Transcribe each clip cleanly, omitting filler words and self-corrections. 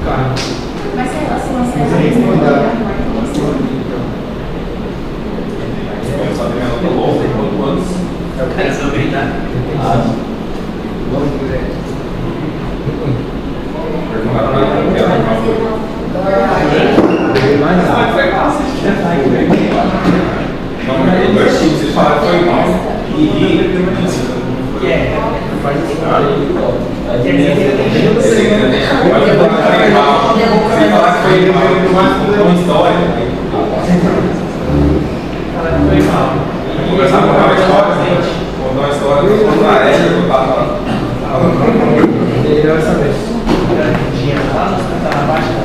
carro. Mas sei lá, se uma Mas aí, Eu só tenho ela pelo ovo, tem quantos? eu quero saber, tá? Vamos ver. Perguntaram pra ela que ela não foi. Mais nada. Foi fácil. Não, mas tem dois times, eles falaram que foi mal. E Faz isso. esse ainda tem. Pode falar que foi mal. Se falar que foi mal, uma história. Foi mal. Conversar com uma história, contar uma história, contar essa, contar lá. Ele não vai saber. Tinha lá, tá na baixa da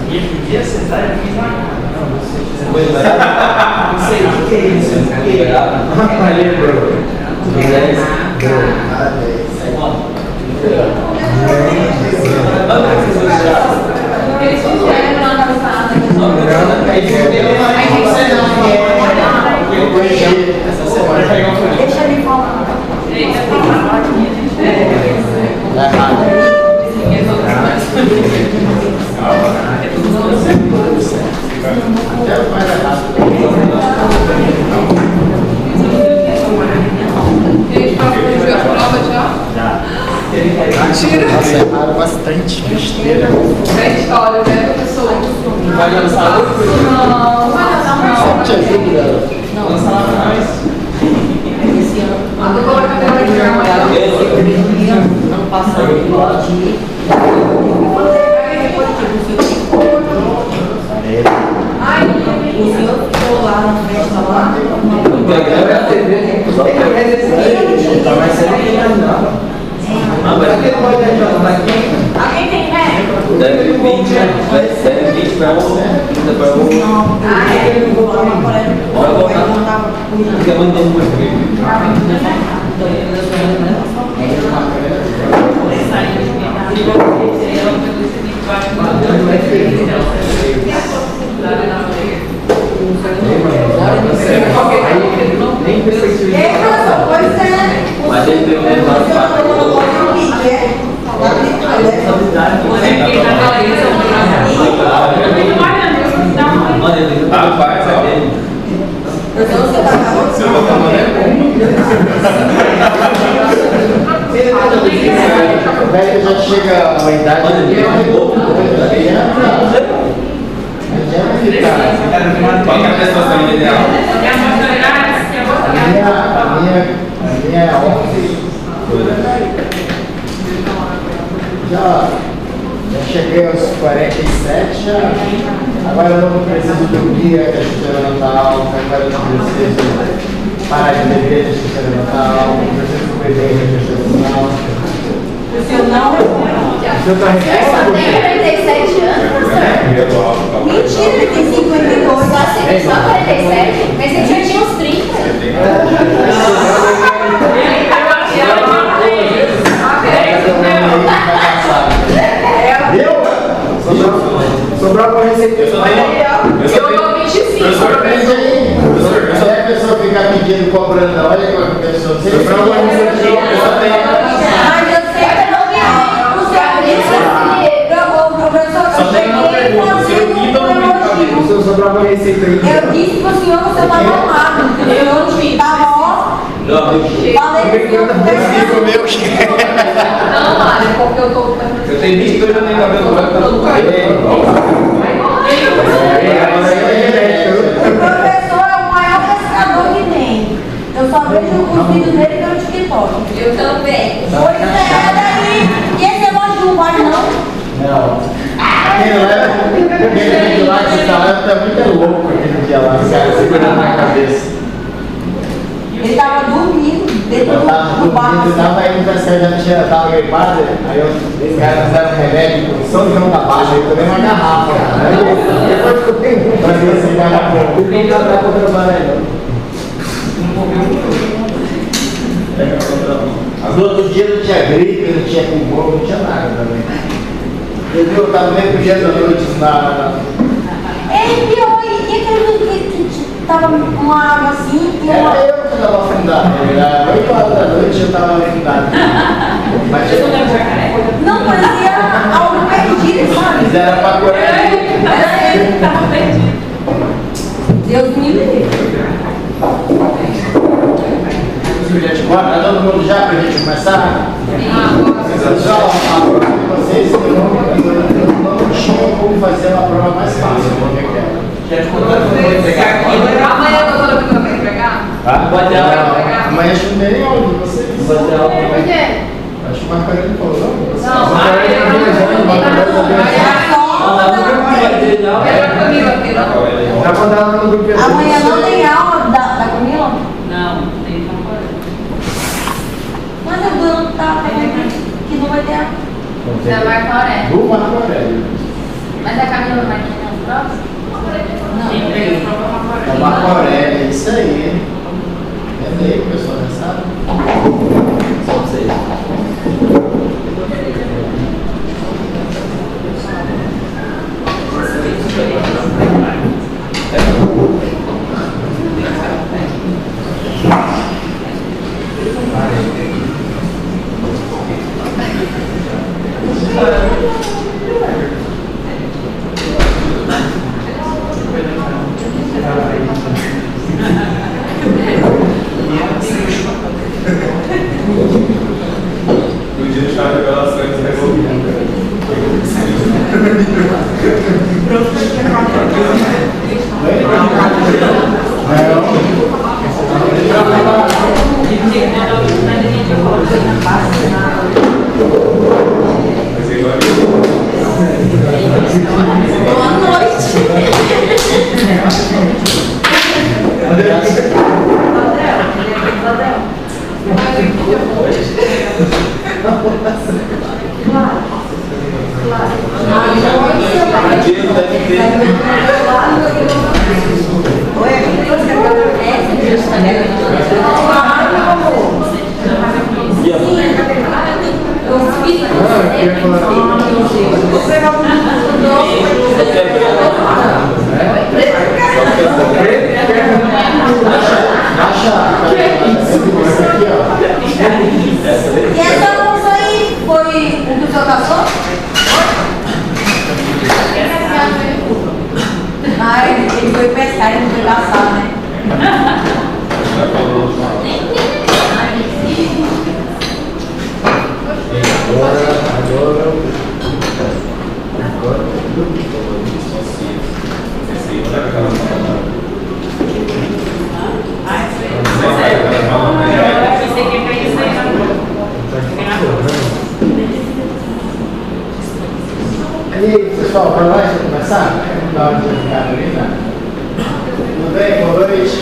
E ele podia sentar e eu fiz na cara. Não, você não sei o que é isso. Aí, bro. eles fizeram lá na passada. Essa semana pegar um folhinho. Deixa ele falar. Gente, pra fugir a prova já? Mentira! Nossa, erraram bastante besteira. Gente, olha, né, professor? Vai lançar outro? Não, não. Te ajuda. Não, Lançar lá pra nós? esse ano. A do colocação de Ano passado, pode. Ai, o senhor ficou lá na festa lá? Tá mais cedo que não. Alguém tem ré? Deve 20 para você. Ah, é? Eu vou falar para ele. Vai voltar. Fica mantendo muito. Nem perspectiva. Mas ele tem um Rapaz, ó. Se eu botar no O velho já chega a uma idade de Qual que é a prestação ideal? a minha é 11. Já cheguei aos 47, agora eu não preciso dormir a terceira Natal, agora eu não preciso parar de beber a terceira Natal, não preciso comer bem a terceira Natal. O senhor não? Eu tô Só tem 47 anos, professor? Mentira, ele tem 52. Só 47? Mas ele já tinha uns 30. Sobrou uma receita. Eu dou 25. Se a pessoa ficar pedindo, cobrando, olha como a pessoa tem. Sobrou uma receita. Mas eu sempre não vi. O senhor disse que o professor Só tem uma pergunta, o senhor quita ou não quita? Se eu sobrar uma receita aí. Eu disse pro senhor que você estava arrumado. Eu não te tava. Falei que eu não, Mário, porque eu tô. Eu tenho 22 anos de cabelo branco, tá tudo caindo. O professor é o maior pescador que tem. Eu só vejo os vídeos dele pelo TikTok. Eu também. Pois é, daí. E esse elogio não vale, não? Não. Aquele vídeo lá que você tá muito louco aquele dia lá, cara, segurando na cabeça. Ele tava dormindo dentro Eu tava do barco. dormindo, tava indo pra sair, já tava gripado, aí os caras fizeram um remédio com São João da Baixa, eu tomei uma garrafa, cara. Aí depois ficou bem pra ver se vai dar bom. Não dá pra contrabando aí, não. No outro dia não tinha gripe, não tinha pulmão, não tinha nada também. Eu tava meio pro dia da noite na... Ele pior, e aquele que tava com uma água assim e uma. Era eu que tava afundado, era 8 horas da noite eu estava ligado. Mas Não, parecia algo perdido, sabe? mas era para correr. Deus me livre. Bora, tá todo mundo já pra gente começar? Pessoal, a prova de vocês, eu não tinha como fazer uma prova mais fácil, porque eu quero. Amanhã eu tô toda vez que eu vou entregar? Vai ter aula. Amanhã acho que não tem nem aula de vocês. Vai ter aula. Por quê? Acho que o Marco Aurélio falou, não? Não, amanhã eu Era Camila aqui, não? Já mandar lá no grupo. Amanhã não tem aula da Camila? Não, tem temporada. Mas eu não tá falando que não vai ter aula. Da Marco Aurélio. Do Marco Aurélio. Mas a Camila vai ter nas provas? Tem três provas É o uma Marco Aurélio, é isso aí. É meio que o pessoal já sabe. Só vocês. No dia de revelações resolvidas. Boa noite. E essa moça aí foi o que o senhor caçou? Ah, ele foi pescar e não foi caçar, né? E aí, pessoal, para nós começar? Dá uma de Carolina. Tudo bem? Boa noite.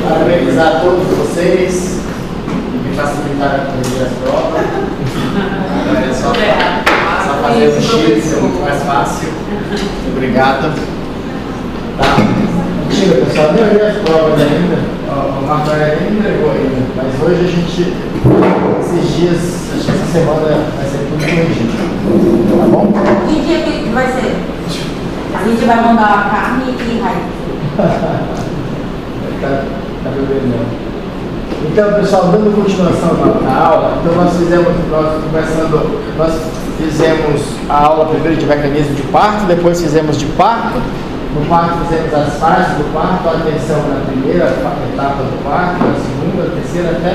Parabenizar a todos vocês. Me facilitaram a corrigir as provas. Agora é só fazer o X, é muito mais fácil. Obrigado. Tá? Mentira, pessoal, nem olhei as provas ainda. O Marco Aurélio nem entregou ainda. Mas hoje a gente, esses dias, acho que essa semana vai ser tudo corrigido. Tá bom? Que dia que vai ser? A gente vai mandar carne e raiz. Tá bebendo não. Então, pessoal, dando continuação na aula, então nós fizemos a aula primeiro de mecanismo de parto, depois fizemos de parto. No parto fizemos as fases do parto, a atenção na primeira etapa do parto, na segunda, na terceira, até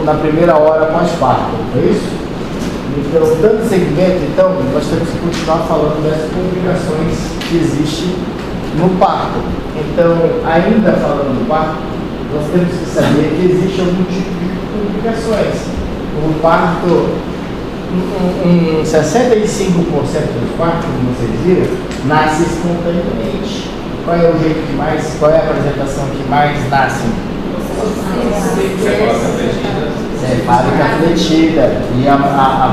na primeira hora pós-parto, não é isso? Então, dando segmento, então, nós temos que continuar falando das complicações que existem no parto. Então, ainda falando do parto, nós temos que saber que existe algum tipo de complicações. O parto, 65% dos partos, como vocês viram, nasce espontaneamente. Qual é o jeito que mais, qual é a apresentação que mais nasce? Cefálica fletida. E a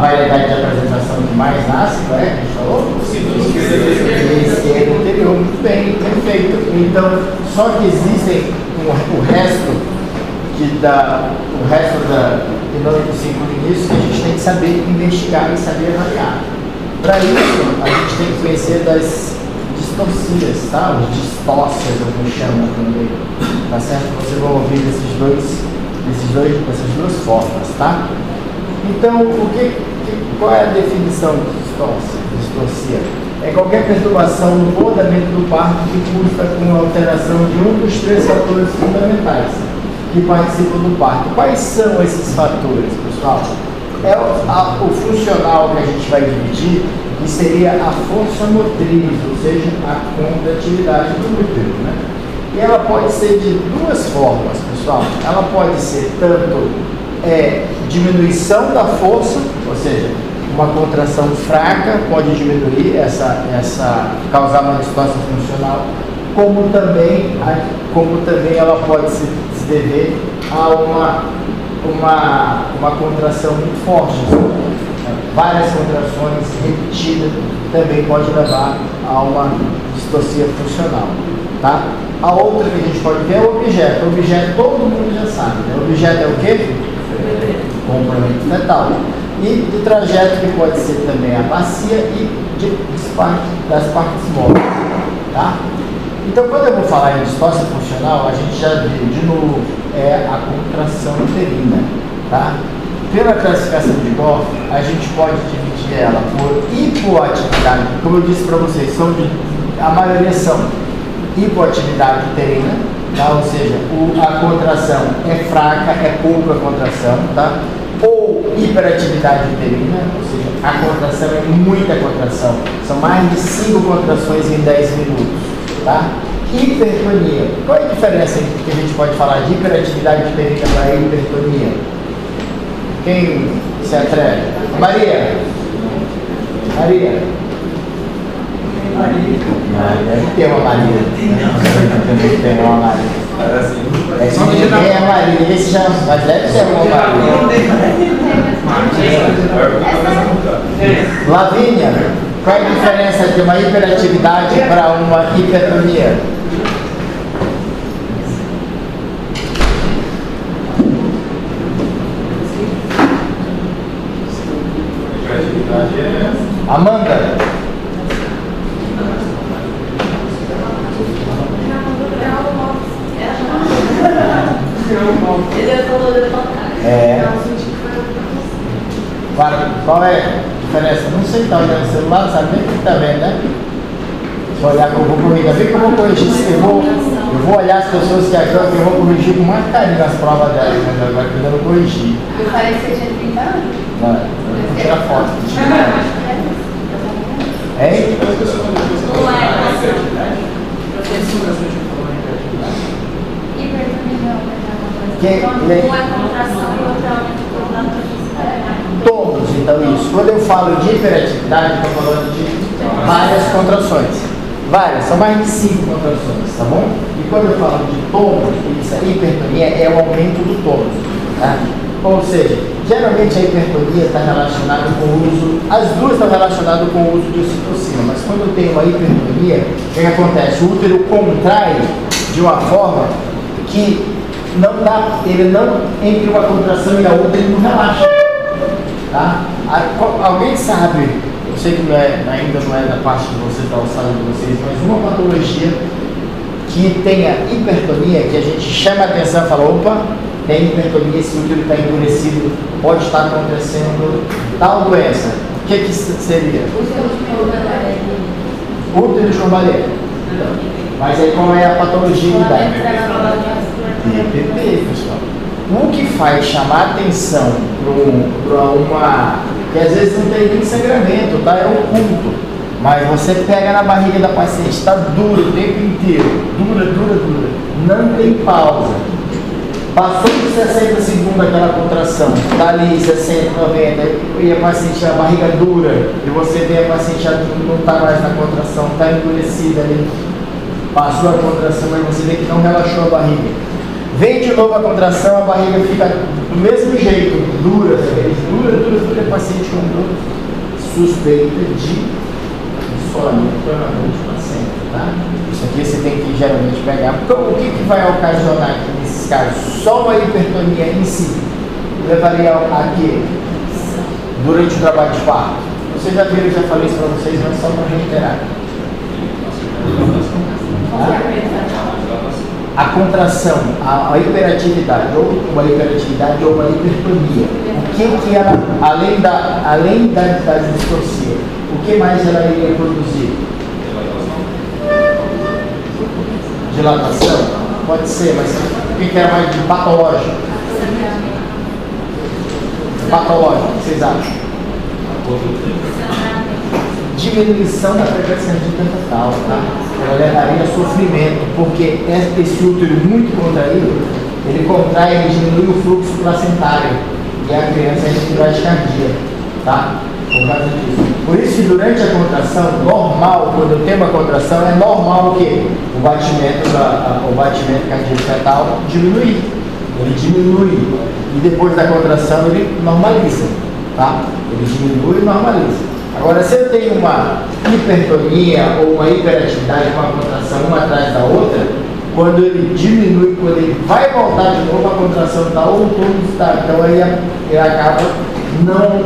variedade de apresentação que mais nasce, qual é? A gente falou? Esquerda interior, muito bem, perfeito. Então, só que existem o resto que não consigo isso, que a gente tem que saber investigar e saber avaliar. Para isso, a gente tem que conhecer das distorcias, tá? Os distócias, eu chamo também. Tá certo? Vocês vão ouvir esses dois dessas duas formas, tá? Então, qual é a definição de distorcia? É qualquer perturbação no bom andamento do parto que cursa com a alteração de um dos três fatores fundamentais que participam do parto. Quais são esses fatores, pessoal? É o funcional que a gente vai dividir, que seria a força motriz, ou seja, a contratividade do útero, né? E ela pode ser de duas formas, pessoal. Ela pode ser tanto diminuição da força, ou seja, uma contração fraca pode diminuir causar uma distorção funcional, como também ela pode se dever a uma contração muito forte. Várias contrações repetidas também pode levar a uma distorcia funcional, tá? A outra que a gente pode ver é o objeto. O objeto todo mundo já sabe, né? O objeto é o quê? Complemento fetal. E do trajeto que pode ser também a bacia e das partes móveis, tá? Então, quando eu vou falar em distorção funcional, a gente já viu de novo a contração uterina, tá? Pela classificação de Goff, a gente pode dividir ela por hipoatividade, como eu disse para vocês, a maioria são hipoatividade uterina, tá? Ou seja, a contração é fraca, é pouca contração, tá? Ou hiperatividade uterina, ou seja, a contração é muita contração, são mais de 5 contrações em 10 minutos, tá? Hipertonia, qual é a diferença entre que a gente pode falar de hiperatividade uterina para hipertonia? Quem se atreve? Maria? Deve ter uma Maria. Tem uma Maria. É que ninguém é Maria, ninguém se chama, mas deve ter uma Maria. Lavínia, qual é a diferença de uma hiperatividade para uma hipertonia? Amanda? Qual é a diferença? Não sei, tá olhando o celular, não sabe nem o que tá vendo, né? Se olhar que eu vou corrigir, ainda bem que eu vou corrigir, eu vou olhar as pessoas que acham que eu vou corrigir com mais carinho nas provas delas, mas agora que eu não corrigir. Eu falei que você tinha 30 anos. Não, eu vou tirar foto. Hein? Não é, não é contração e outra aumento Todos, então isso. Quando eu falo de hiperatividade, estou falando de várias contrações. Várias, são mais de 5 contrações, tá bom? E quando eu falo de tônus, isso, a hipertonia é o aumento do tônus, tá? Ou seja, geralmente a hipertonia está relacionada com o uso, as duas estão relacionadas com o uso de ocitocina, mas quando eu tenho uma hipertonia, o que acontece? O útero contrai de uma forma que não dá, entre uma contração e a outra, ele não relaxa. Tá? Alguém sabe, eu sei que ainda não é da parte de vocês, da alçada de vocês, mas uma patologia que tenha hipertonia, que a gente chama a atenção e fala, opa, tem hipertonia, esse útero está endurecido, pode estar acontecendo tal doença. O que seria? Útero de Cambalé. Mas aí qual é a patologia que dá? TPP, pessoal. O que faz chamar atenção para uma... que às vezes não tem nem sangramento, tá? É oculto. Mas você pega na barriga da paciente, está duro o tempo inteiro. Dura. Não tem pausa. Passou de 60 segundos aquela contração, está ali 60, 90, e a paciente, a barriga dura, e você vê a paciente já não está mais na contração, está endurecida ali. Passou a contração, mas você vê que não relaxou a barriga. Vem de novo a contração, a barriga fica do mesmo jeito, dura, a paciente com dor, suspeita de isolamento permanente para sempre, tá? Isso aqui você tem que geralmente pegar. Então, o que vai ocasionar aqui nesses casos? Só uma hipertonia em si levaria a quê? Durante o trabalho de parto. Vocês já viram, eu já falei isso para vocês, mas só para reiterar. a contração, a hiperatividade, ou uma hiperatividade ou uma hipertonia, o que ela, além da distorcia, o que mais ela iria produzir? Dilatação? Pode ser, mas o que é mais de patológico? Patológico, o que vocês acham? Diminuição da frequência cardíaca total, tá? Ela levaria a sofrimento, porque esse útero muito contraído, ele contrai, ele diminui o fluxo placentário e a criança entra em bradicardia, tá? Por causa disso. Por isso que durante a contração, normal, quando eu tenho uma contração, é normal o quê? O batimento cardíaco fetal diminuir. Ele diminui e depois da contração ele normaliza, tá? Ele diminui e normaliza. Agora, se eu tenho uma hipertonia ou uma hiperatividade, uma contração uma atrás da outra, quando ele diminui, quando ele vai voltar de novo, a contração está ou o tônus está. Então aí ele acaba não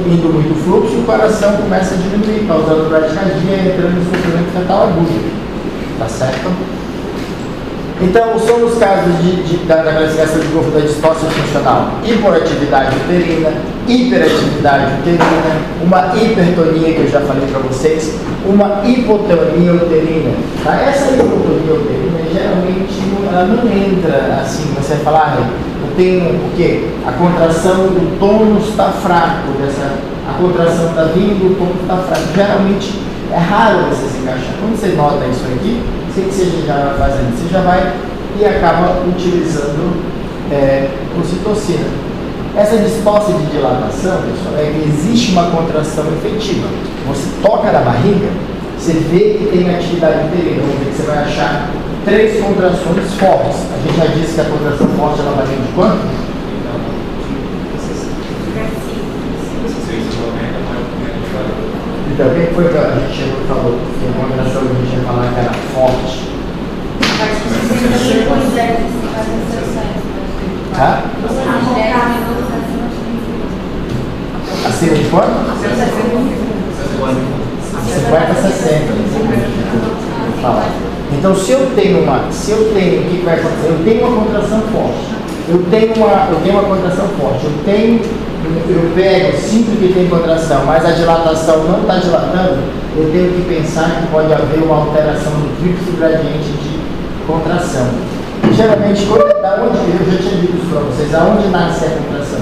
indo muito fluxo e o coração começa a diminuir, causando bradicardia e entrando no sofrimento fetal agudo. Tá certo? Então, são os casos da classificação de grupo da distócia funcional: hipoatividade uterina, hiperatividade uterina, uma hipertonia que eu já falei para vocês, uma hipotonia uterina. Tá? Essa hipotonia uterina, geralmente, ela não entra assim, você vai falar, eu tenho o quê? A contração do tônus está fraco, a contração está vindo, o tônus está fraco. Geralmente, é raro você se encaixar. Quando você nota isso aqui, sei que você já vai fazendo, você já vai e acaba utilizando ocitocina. Essa distócia de dilatação, pessoal, é que existe uma contração efetiva. Você toca na barriga, você vê que tem atividade uterina. Vamos ver que você vai achar 3 contrações fortes. A gente já disse que a contração forte ela vai vir de quanto? Então, o que foi que a gente chegou e falou? Que a contração que a gente ia falar que era forte. Tá? Acima de quanto? 50 a 60. Então, se eu tenho o que vai acontecer? Eu tenho uma contração forte. Eu tenho uma contração forte. Eu pego, sinto que tem contração, mas a dilatação não está dilatando, eu tenho que pensar que pode haver uma alteração do fluxo gradiente de contração. Geralmente, da onde, eu já tinha dito isso para vocês, aonde nasce a contração?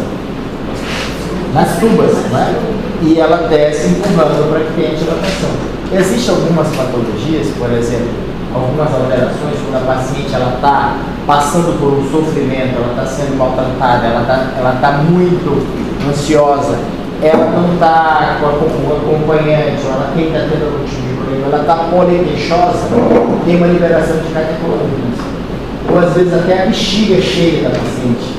Nas tubas, né? E ela desce empurrando para que tenha dilatação. Existem algumas patologias, por exemplo, algumas alterações, quando a paciente está passando por um sofrimento, ela está sendo maltratada, ela está muito ansiosa, ela não está com o acompanhante, ou ela está tendo algum tipo de problema, ela está poliqueixosa, tem uma liberação de catecolaminas. Ou às vezes até a bexiga cheia da paciente.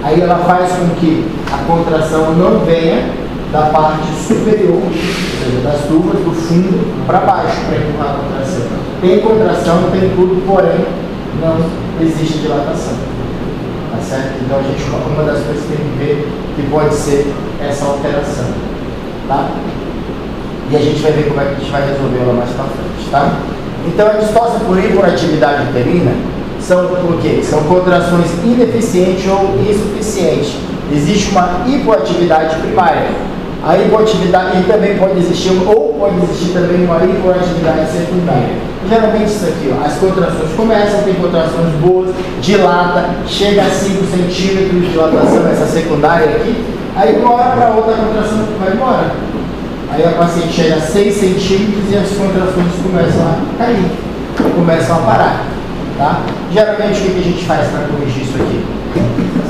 Aí ela faz com que a contração não venha da parte superior, ou seja, das tubas, do fundo para baixo, para empurrar a contração. Tem contração, tem tudo, porém não existe dilatação. Tá certo? Então a gente, uma das coisas que tem que ver que pode ser essa alteração. Tá? E a gente vai ver como é que a gente vai resolvê-la mais para frente. Tá? Então a distócia por hiperatividade uterina são o quê? São contrações ineficientes ou insuficientes. Existe uma hipoatividade primária. A hipoatividade também pode existir, ou pode existir também uma hipoatividade secundária. Geralmente isso aqui, ó, as contrações começam, tem contrações boas, dilata, chega a 5 centímetros de dilatação, essa secundária aqui, aí de uma hora para outra a contração vai embora. Aí a paciente chega a 6 centímetros e as contrações começam a cair, começam a parar. Tá? Geralmente o que a gente faz para corrigir isso aqui?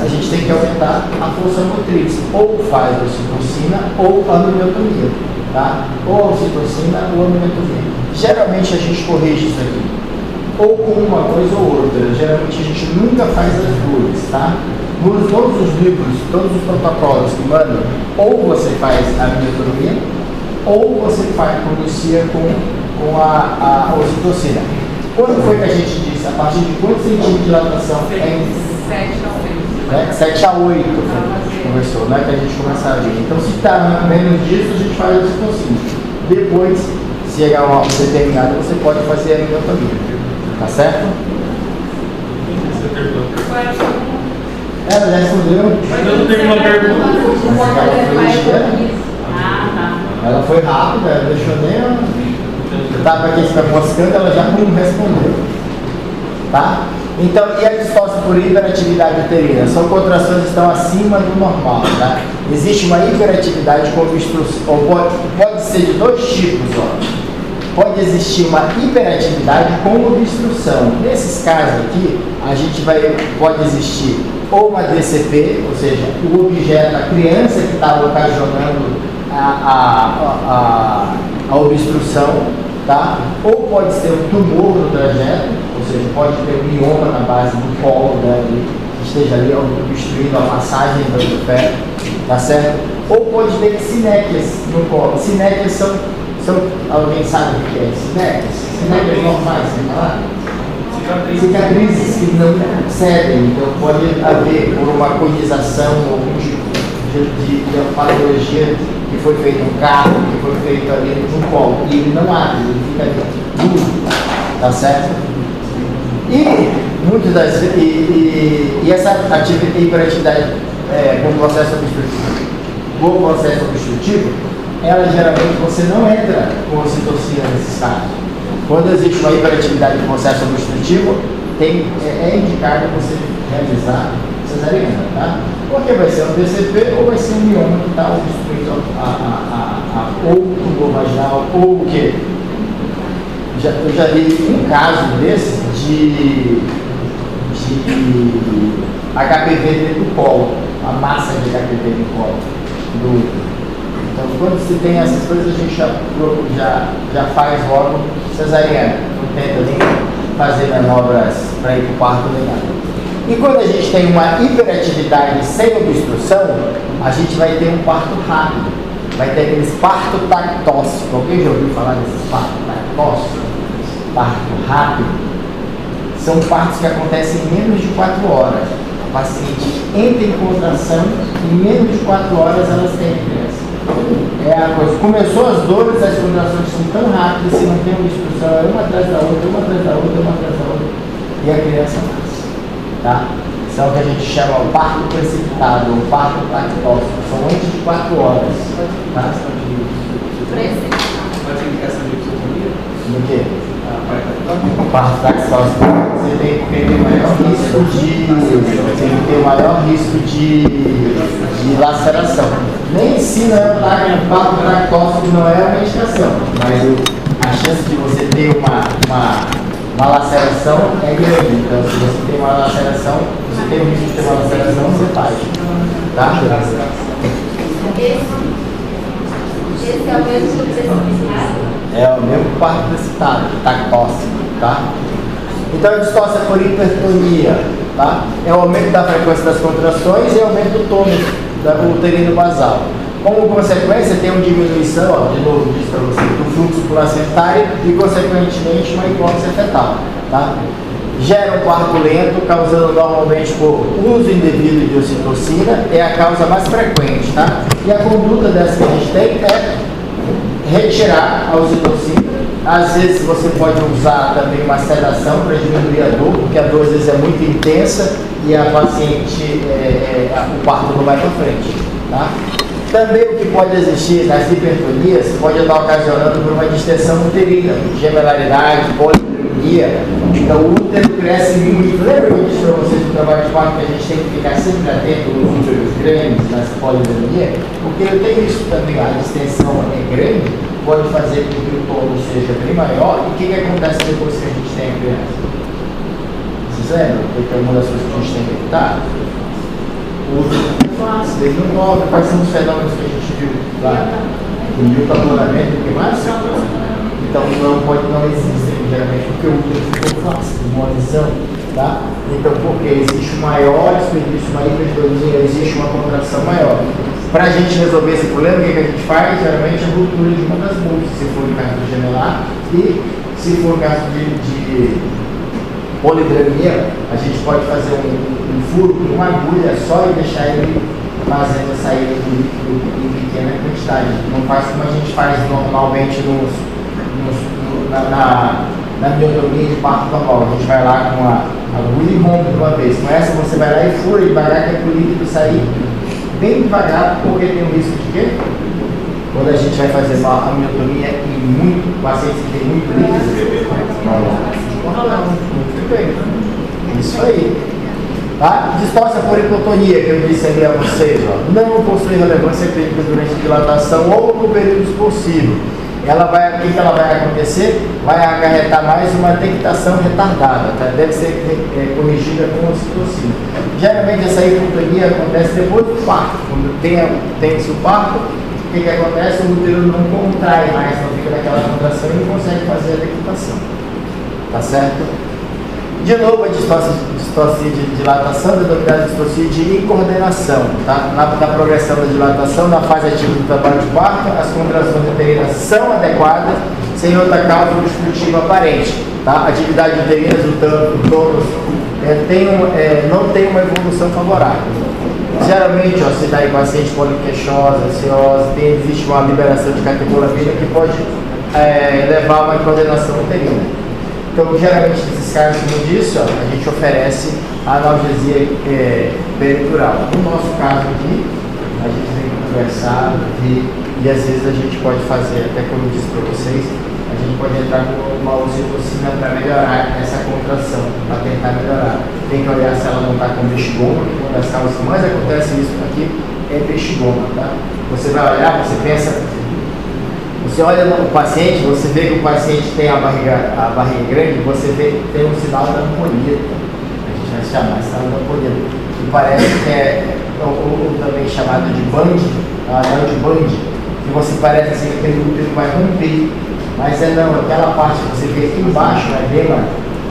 A gente tem que aumentar a força motriz, ou faz ocitocina ou amiotomia, tá? Ou ocitocina ou amiotomia. Geralmente a gente corrige isso aqui, ou com uma coisa ou outra. Geralmente a gente nunca faz as duas, tá? Nos todos os livros, todos os protocolos que mandam, ou você faz a amiotomia, ou você inicia com a ocitocina. Quando foi que a gente disse? A partir de quantos centímetros de dilatação? 7 a 8 a gente conversou, né? Que a gente começar a ver. Então, se está menos disso, a gente faz a ocitocina. Depois, se chegar a um determinado, você pode fazer a amiotomia. Tá certo? Ela já respondeu. Mas eu não tenho uma pergunta. Mas ela foi ligeira. Ah, tá. Ela foi rápida, ela deixou nem. Eu tava aqui ficar moscando, ela já não respondeu. Tá? Então, e a distócia por hiperatividade uterina? São contrações que estão acima do normal, tá? Existe uma hiperatividade com obstrução, ou pode ser de dois tipos, ó. Pode existir uma hiperatividade com obstrução. Nesses casos aqui, pode existir ou uma DCP, ou seja, o objeto, a criança que estava ocasionando a obstrução, tá? Ou pode ser um tumor no trajeto, ou seja, pode ter um mioma na base do colo dele, que esteja ali obstruindo a passagem do pé, tá certo? Ou pode ter sinéquias no colo. Sinéquias são alguém sabe o que é sinéquias? Sinéquias normais, sem falar? Cicatrizes que não cedem, então pode haver por uma conização ou algum tipo de patologia que foi feito no carro, que foi feito ali no colo, e ele não abre, ele fica ali duro, tá certo? E muitas das vezes, e essa hiperatividade com o processo obstrutivo, ela geralmente você não entra com ocitocina nesses casos. Quando existe uma hiperatividade do processo obstrutivo, é indicado você realizar cesariana, tá? Porque vai ser um DCP ou vai ser um mioma que está obstruindo ou o tumor vaginal ou o quê? Eu já vi um caso desse de HPV dentro do colo, a massa de HPV no colo do útero. Então, quando se tem essas coisas, a gente já faz logo cesariana, não tenta nem fazer manobras para ir para o parto nem nada. E quando a gente tem uma hiperatividade sem obstrução, a gente vai ter um parto rápido. Vai ter aqueles parto tactóxico. Alguém já ouviu falar desses partos tactóxicos? Parto rápido. São partos que acontecem em menos de 4 horas. O paciente entra em contração e em menos de 4 horas elas têm criança. É a coisa. Começou as dores, as contrações são tão rápidas, se não tem obstrução, é uma atrás da outra, uma atrás da outra, uma atrás da outra. E a criança nasce. Tá? São o que a gente chama o parto precipitado, o parto tactóxico. São antes de 4 horas. Tá? Pode indicar essa microfonia? Do quê? O parto tactóxico. Você tem o maior risco de laceração. Nem se o parto tactóxico não é a medicação, mas a chance de você ter uma laceração é grande. Então, se você tem uma laceração, você tem o risco de ter uma laceração, você faz. Tá? Esse é o mesmo precipitado? É o mesmo parto precipitado, tactóxico, tá? Então, a distócia por hipertonia, tá? É o aumento da frequência das contrações e o aumento do tônus uterino basal. Como consequência, tem uma diminuição, ó, de novo disse para você, do fluxo placentário e, consequentemente, uma hipóxia fetal, tá? Gera um parto lento, causando normalmente por uso indevido de ocitocina, é a causa mais frequente, tá? E a conduta dessa que a gente tem é retirar a ocitocina. Às vezes você pode usar também uma sedação para diminuir a dor, porque a dor às vezes é muito intensa e a paciente, o parto não vai para frente, tá? Também o que pode existir nas hipertonias pode estar ocasionando por uma distensão uterina, gemelaridade, polidromia. Então o útero cresce muito. Lembra que eu disse para vocês no trabalho de parto que a gente tem que ficar sempre atento nos úteros grandes, nas polidromia? Porque eu tenho isso também, a distensão é grande, pode fazer com que o tônus seja bem maior. E o que acontece depois que a gente tem a criança? Vocês lembram? Porque é uma das coisas que a gente tem que evitar. O útero fácil, ele não move. Quais são os fenômenos que a gente viu lá? O miltaponamento, o que mais? Então não existem geralmente porque o útero ficou fácil, uma visão, tá? Então porque existe um maior desperdício, uma hipertonia, existe uma contração maior. Para a gente resolver esse problema, o que a gente faz? Geralmente a ruptura de uma das bolsas, se for no caso do gemelar, e se for no caso de polidromia, a gente pode fazer um furo com uma agulha só e deixar ele fazendo a saída do líquido em pequena quantidade. Não faz como a gente faz normalmente na miotomia de parto normal, a gente vai lá com a agulha e rompe de uma vez. Com essa você vai lá e fura devagar, que é para o líquido sair bem devagar, porque tem um risco de quê? Quando a gente vai fazer uma amiotomia em muito pacientes que tem muito líquido, muito bem. Isso aí. Tá? Distócia por hipotonia, que eu disse ali a vocês, ó, não possui relevância clínica durante a dilatação ou no período possível. O que ela vai acontecer? Vai acarretar mais uma dectação retardada, tá? Deve ser corrigida com ocitocina. Geralmente essa hipotonia acontece depois do parto. Quando tem-se o parto, o que acontece? O útero não contrai mais, não fica naquela contração e não consegue fazer a dectação. Tá certo? De novo, a distócia de dilatação, denominada distócia de incoordenação. Tá? Na progressão da dilatação, na fase ativa do trabalho de parto, as contrações uterinas são adequadas, sem outra causa obstrutiva aparente. Tá? Atividade uterina, o tônus, não tem uma evolução favorável. Geralmente, se dá em paciente poliqueixosa, ansiosa, existe uma liberação de catecolamina que pode levar a uma incoordenação uterina. Então, geralmente, nesses casos como disso, a gente oferece a analgesia peridural. No nosso caso aqui, a gente tem que conversar e às vezes a gente pode fazer, até como eu disse para vocês, a gente pode entrar com uma ocitocina para melhorar essa contração, para tentar melhorar. Tem que olhar se ela não está com bexigoma, porque uma das causas que mais acontece isso aqui é bexigoma, tá? Você vai olhar, você pensa... Você olha no paciente, você vê que o paciente tem a barriga grande, você vê que tem um sinal da ampolheta. A gente vai chamar esse sinal da ampolheta. Que parece que ou também chamado de band, anel de band, que você parece assim que aquele útero vai romper. Mas não, aquela parte que você vê aqui embaixo, na edema,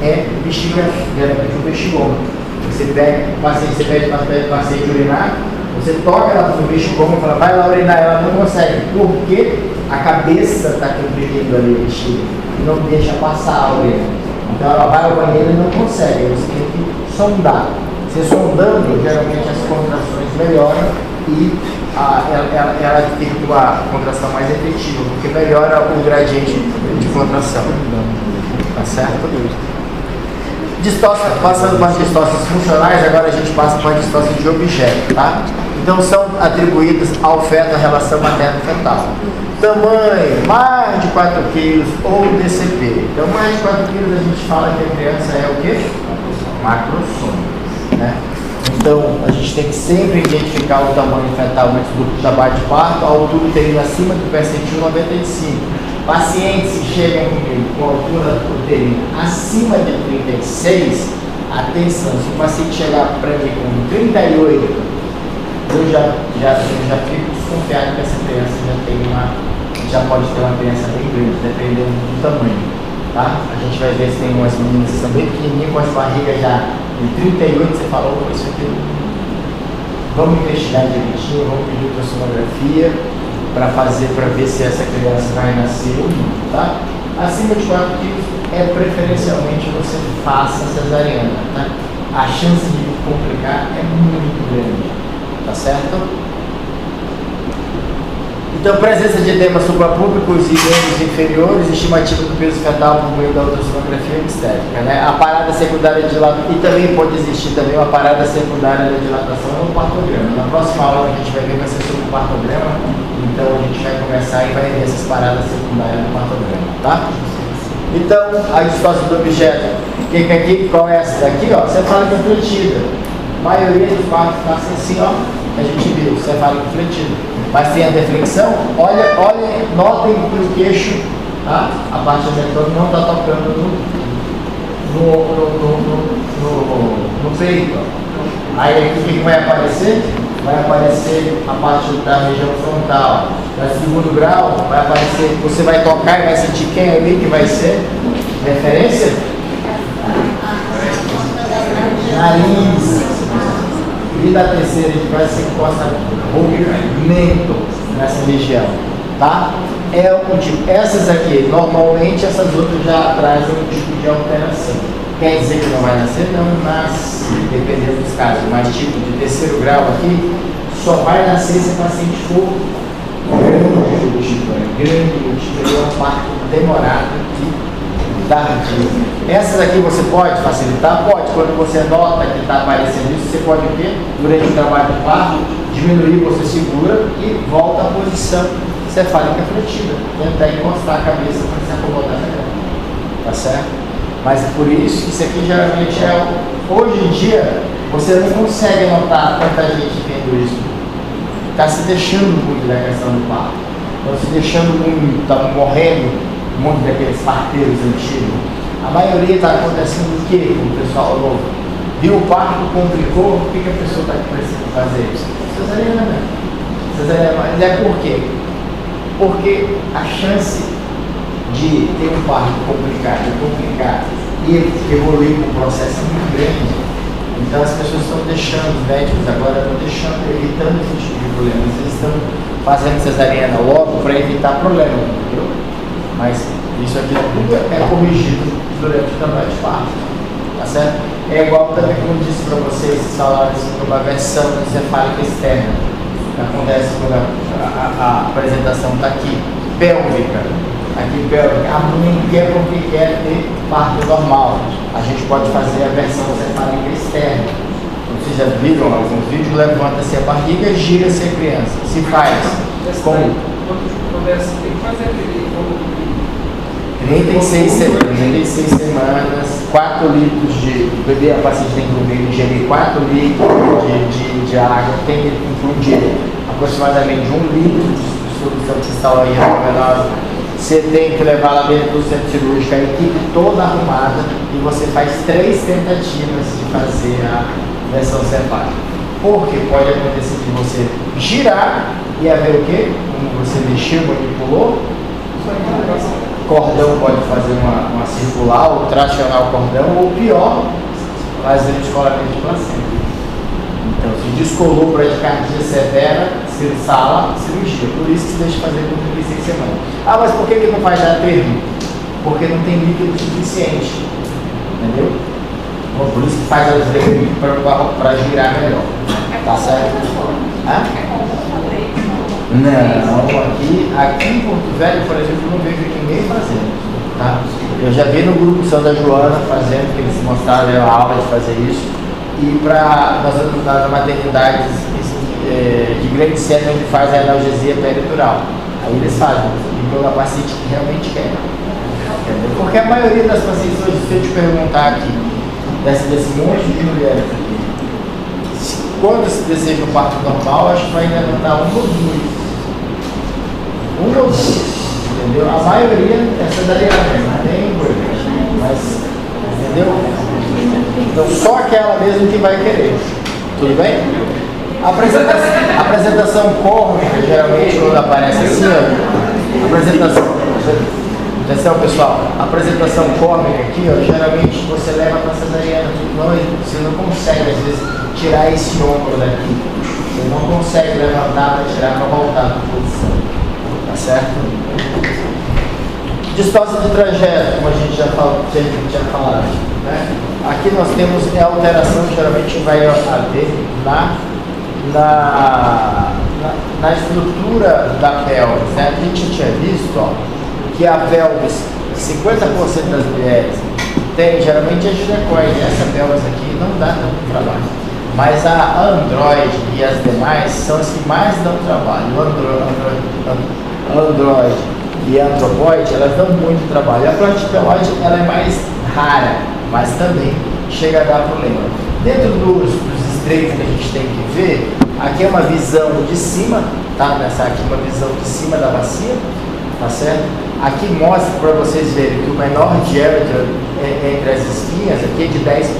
é bexiga, geralmente o bexigoma. Você pede para o paciente urinar, você toca ela no bexigoma e fala, vai lá urinar, ela não consegue, porque a cabeça está comprimindo ali a bexiga e não deixa passar a urina. Então ela vai ao banheiro e não consegue, você tem que sondar. Você sondando, geralmente as contrações melhoram e ela fica com a contração mais efetiva, porque melhora o gradiente de contração. Tá certo? Distócia, passando para as distócias funcionais, agora a gente passa para a distócia de objeto, tá? Então são atribuídas ao feto a relação materno-fetal. Tamanho, mais de 4 kg ou DCP. Então mais de 4 kg a gente fala que a criança é o quê? Macrossoma, né? Então a gente tem que sempre identificar o tamanho fetal antes do trabalho de parto, a altura uterina acima do percentil 95. Pacientes que chegam com altura uterina acima de 36, atenção, se o paciente chegar para mim com 38, eu já fico desconfiado que essa criança já pode ter uma criança bem grande, dependendo do tamanho. Tá? A gente vai ver se tem umas meninas que são bem pequenininhas, com as barrigas já de 38, você falou, isso aqui, vamos investigar direitinho, vamos pedir para a sonografia, para ver se essa criança vai nascer ou não, tá? Acima de 4 quilos preferencialmente você faça cesariana, tá? A chance de complicar é muito grande, tá certo? Então, presença de edema suprapúbicos e membros inferiores, estimativa do peso fetal por meio da ultrassonografia obstétrica, né? A parada secundária de dilatação, e também pode existir também uma parada secundária da dilatação no partograma. Na próxima aula a gente vai ver vai ser sobre o partograma, então a gente vai conversar e vai ver essas paradas secundárias no partograma, tá? Então, a distócia do objeto, qual é essa daqui, ó? Cefálica fletida. A maioria dos partos nascem assim, ó, a gente viu, cefálica fletida. Mas tem a deflexão, notem que o queixo, tá? A parte anterior não está tocando no peito. Aí aqui o que vai aparecer? Vai aparecer a parte da região frontal. No segundo grau, vai aparecer, você vai tocar e vai sentir quem é ali que vai ser referência? Nariz. E da terceira, a gente vai se encostar movimento nessa região, tá? É um tipo. Essas aqui, normalmente, essas outras já trazem um tipo de alteração. Quer dizer que não vai nascer? Não nasce, dependendo dos casos. Mas tipo de terceiro grau aqui, só vai nascer se o paciente for grande o tipo, é um parto demorado dar de... Essas aqui você pode facilitar? Pode. Quando você nota que está aparecendo isso, você pode o quê? Durante o trabalho de parto, diminuir, você segura e volta à posição cefálica fletiva. Tentar encostar a cabeça para se acomodar melhor. Tá certo? Mas por isso aqui geralmente é... Hoje em dia, você não consegue notar quanta gente vendo isso. Está se deixando muito da questão do parto. Estão se deixando muito, está morrendo muito daqueles parteiros antigos. A maioria está acontecendo o quê com o pessoal novo? Viu o parto, complicou, o que a pessoa está precisando fazer? Cesariana. Mas é por quê? Porque a chance de ter um parto complicado e evoluir com um processo muito grande. Então as pessoas estão deixando, os médicos agora estão deixando, evitando esse tipo de problema. Eles estão fazendo cesariana logo para evitar problema, entendeu? Mas isso aqui tudo é corrigido durante o trabalho de parto, tá certo? É igual também como disse para vocês, falaram sobre uma versão cefálica externa, que acontece quando a apresentação está aqui, pélvica. Aqui pélvica, a mãe quer porque quer ter parto normal. A gente pode fazer a versão cefálica externa. Vocês já viram alguns vídeos? Levanta-se a barriga e gira-se a criança. Se faz. Como? Tem que fazer aquele. 36 semanas, 4 litros de bebê, a paciente tem que ingerir 4 litros de água, tem que incluir aproximadamente 1 litro de solução cristalina venosa. Você tem que levar lá dentro do centro cirúrgico, a equipe toda arrumada, e você faz 3 tentativas de fazer a versão cefálica. Porque pode acontecer de você girar e haver o quê? Como você mexeu, manipulou, cordão pode fazer uma circular, ou tracionar o cordão, ou pior, fazer um descolamento de placenta. Então, se descolou bradicardia severa, sala, cirurgia. Por isso que se deixa fazer com 36 semanas. Ah, mas por que não faz já termo? Porque não tem líquido suficiente. Entendeu? Bom, por isso que faz as vezes para girar melhor. Tá certo? Hã? Não, aqui em Porto Velho, por exemplo, eu não vejo ninguém fazendo. Tá? Eu já vi no grupo São da Joana fazendo, que eles mostraram a aula de fazer isso. E nas maternidades de grande centro, onde faz a analgesia peritoral. Aí eles fazem, e quando a paciente que realmente quer. Entendeu? Porque a maioria das pacientes hoje, se eu te perguntar aqui, desse monte de mulheres aqui, quando se deseja um parto normal, acho que vai ainda dar 1 ou 2. 1 ou 2, entendeu? A maioria é cesariana, não tem coisa, mas, entendeu? Então só aquela mesmo que vai querer. Tudo bem? A apresentação córnea, geralmente quando aparece assim, ó, atenção pessoal, a apresentação córnea aqui, ó, geralmente você leva para cesariana, você não consegue às vezes tirar esse ombro daqui, você não consegue levantar para tirar para voltar para a posição, tá certo? Distócia de trajeto, como a gente já falou, tinha falado, né? Aqui nós temos a alteração, geralmente vai haver na estrutura da pelvis, né? A gente tinha visto, ó, que a pelvis, 50% das mulheres tem, geralmente a ginecoide, essa pelvis aqui não dá tanto trabalho, mas a androide e as demais são as que mais dão trabalho. O androide e a antropoide, elas dão muito trabalho. A plastipeloide, ela é mais rara, mas também chega a dar problema. Dentro dos estreitos que a gente tem que ver, aqui é uma visão de cima, tá? Nessa aqui uma visão de cima da bacia, tá certo? Aqui mostra para vocês verem que o menor diâmetro entre as espinhas aqui é de 10,5.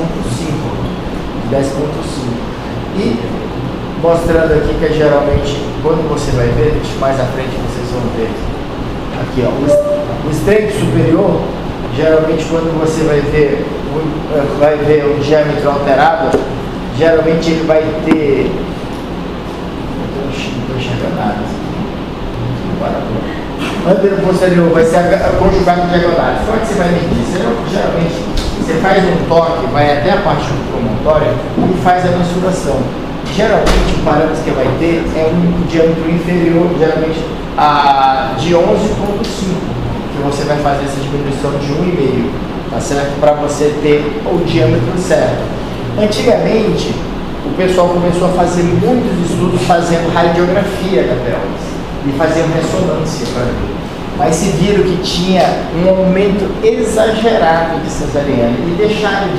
E mostrando aqui que geralmente, quando você vai ver, mais à frente vocês vão ver. Aqui, ó, o estreito superior, geralmente quando você vai ver o diâmetro alterado, geralmente ele vai ter. Não estou enxergando nada. Antero posterior vai ser conjugado com diagonais. Como é que você vai medir? Geralmente você faz um toque, vai até a parte do promontório e faz a mensuração. Geralmente o parâmetro que vai ter é um diâmetro inferior, geralmente de 11,5, que que você vai fazer essa diminuição de 1,5, tá certo? Para você ter o diâmetro certo. Antigamente, o pessoal começou a fazer muitos estudos fazendo radiografia da pelvis e faziam ressonância para ver. Mas se viram que tinha um aumento exagerado de cesariana e deixaram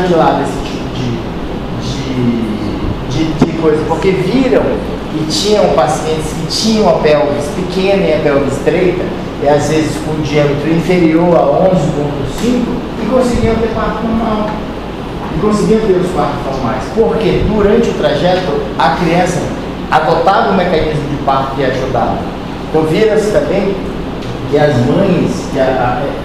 de lado esse tipo de coisa, porque viram que tinham pacientes que tinham a pelvis pequena e a pelvis estreita, e às vezes com um diâmetro inferior a 11,5, e conseguiam ter parto normal. E conseguiam ter os partos normais. Porque durante o trajeto a criança adotava o mecanismo de parto que ajudava. Então viram-se também que as mães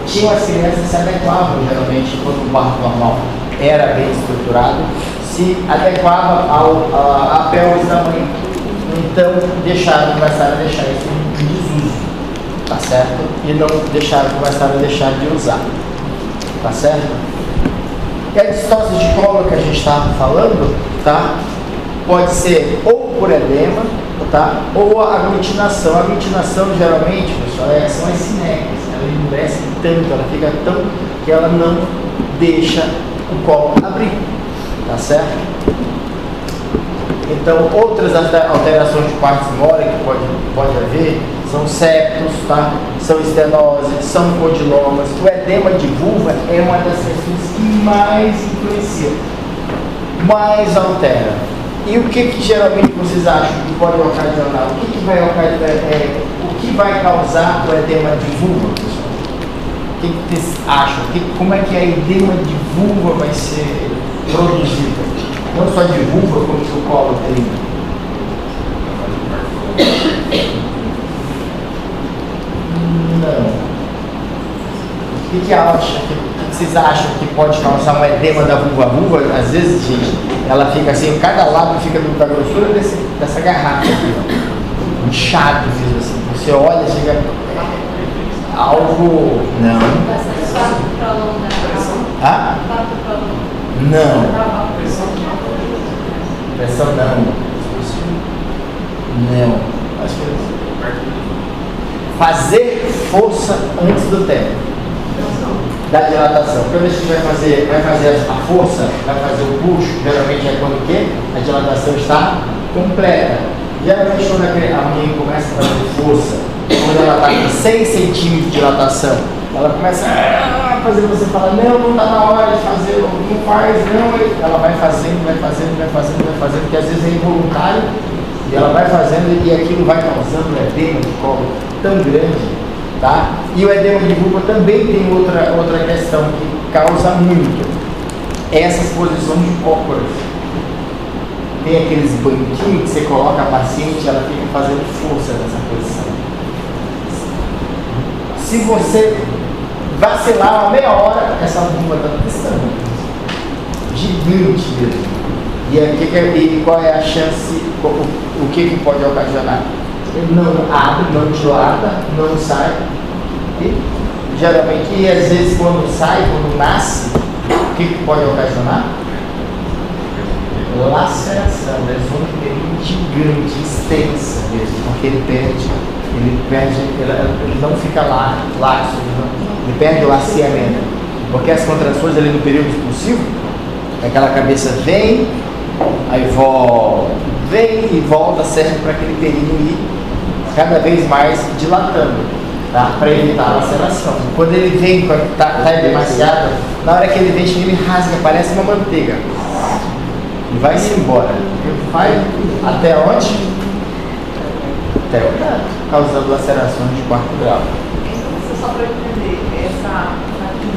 tinham as crianças que se adequavam geralmente quando o parto normal era bem estruturado, se adequava à pelvis da mãe. Então começaram a deixar isso em desuso, tá certo? E não começaram a deixar de usar, tá certo? E a distose de colo que a gente estava falando, tá? Pode ser ou por edema, tá? Ou a aglutinação. A aglutinação geralmente, pessoal, são as sinecas. Ela endurece tanto, ela fica tão que ela não deixa o colo abrir, tá certo? Então, outras alterações de partes mole que pode haver são septos, tá? São estenoses, são condilomas. O edema de vulva é uma das questões que mais influencia, mais altera. E o que geralmente vocês acham que pode ocasionar? O que vai causar o edema de vulva, pessoal? O que vocês acham? Como é que a edema de vulva vai ser produzida? Não só de vulva, como do colo uterino. Não. O que acha? O que vocês acham que pode causar um edema da vulva? A vulva, às vezes, gente, ela fica assim, cada lado fica da grossura dessa garrafa aqui, ó. Inchado mesmo assim. Você olha, chega algo. Não. Ah? Não. Pressão não. Não. Acho que fazer força antes do tempo da dilatação. Quando a gente vai fazer a força, vai fazer o push, geralmente é quando o quê? A dilatação está completa. Geralmente quando a mãe começa a fazer força, quando ela está com 6 centímetros de dilatação, ela começa a fazer, você fala, não está na hora de fazer, não faz, não. Ela vai fazendo, porque às vezes é involuntário, e ela vai fazendo e aquilo vai causando um edema de colo tão grande, tá? E o edema de vulva também tem outra questão que causa muito, essas posições de cócoras. Tem aqueles banquinhos que você coloca a paciente e ela fica fazendo força nessa posição. Se você vacilar uma meia hora, essa vulva está testando. Gigante mesmo. E qual é a chance, o que pode ocasionar? Ele não abre, não dilata, não sai. E geralmente, e às vezes quando sai, quando nasce, o que pode ocasionar? Laceração, lesão gigante, extensa mesmo, porque ele não fica laxo, ele perde o laceamento, porque as contrações ali no período expulsivo, aquela cabeça vem, aí vem e volta, serve para aquele período ir cada vez mais dilatando, tá? Para evitar a laceração. Quando ele vem, quando está demasiado, na hora que ele vem, ele rasga, parece uma manteiga. E vai-se embora. Vai até onde? Até o gato, causando lacerações de 4º grau. Só para entender, essa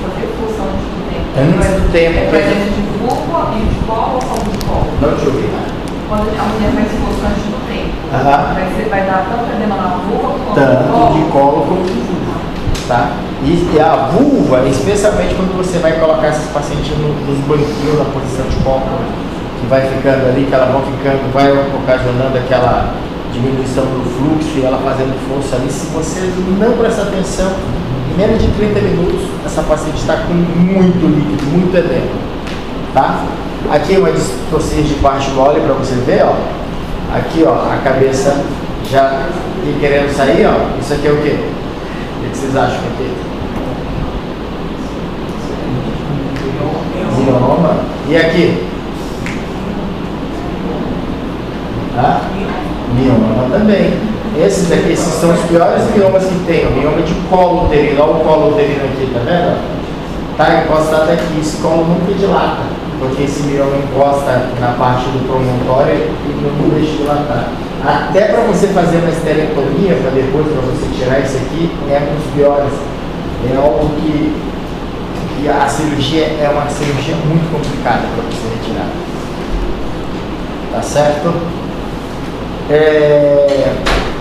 fazer força antes do tempo. Antes do tempo. É presente de vulva e de colo ou só de colo? Não te ouvi. Quando a mulher faz força antes do tempo, vai dar tanto edema na vulva quanto tanto de colo como de vulva. Tá? E a vulva, especialmente quando você vai colocar esses pacientes nos banquinhos na posição de colo, que vai ficando ali, que ela vai ocasionando aquela diminuição do fluxo e ela fazendo força ali. Se você não prestar atenção, em menos de 30 minutos, essa paciente está com muito líquido, muito edema. Tá? Aqui é uma distorcia de parte mole para você ver, ó. Aqui, ó, a cabeça já querendo sair, ó. Isso aqui é o quê? que vocês acham aqui? Mioma. E aqui? Mioma também. Esses aqui são os piores miomas que tem. O mioma de colo uterino. Olha o colo uterino aqui, tá vendo? Tá encostado aqui. Esse colo nunca dilata, porque esse mioma encosta na parte do promontório e não deixa dilatar. Até para você fazer uma esterectomia, para depois para você tirar isso aqui, é um dos piores. É algo que a cirurgia é uma cirurgia muito complicada para você retirar. Tá certo?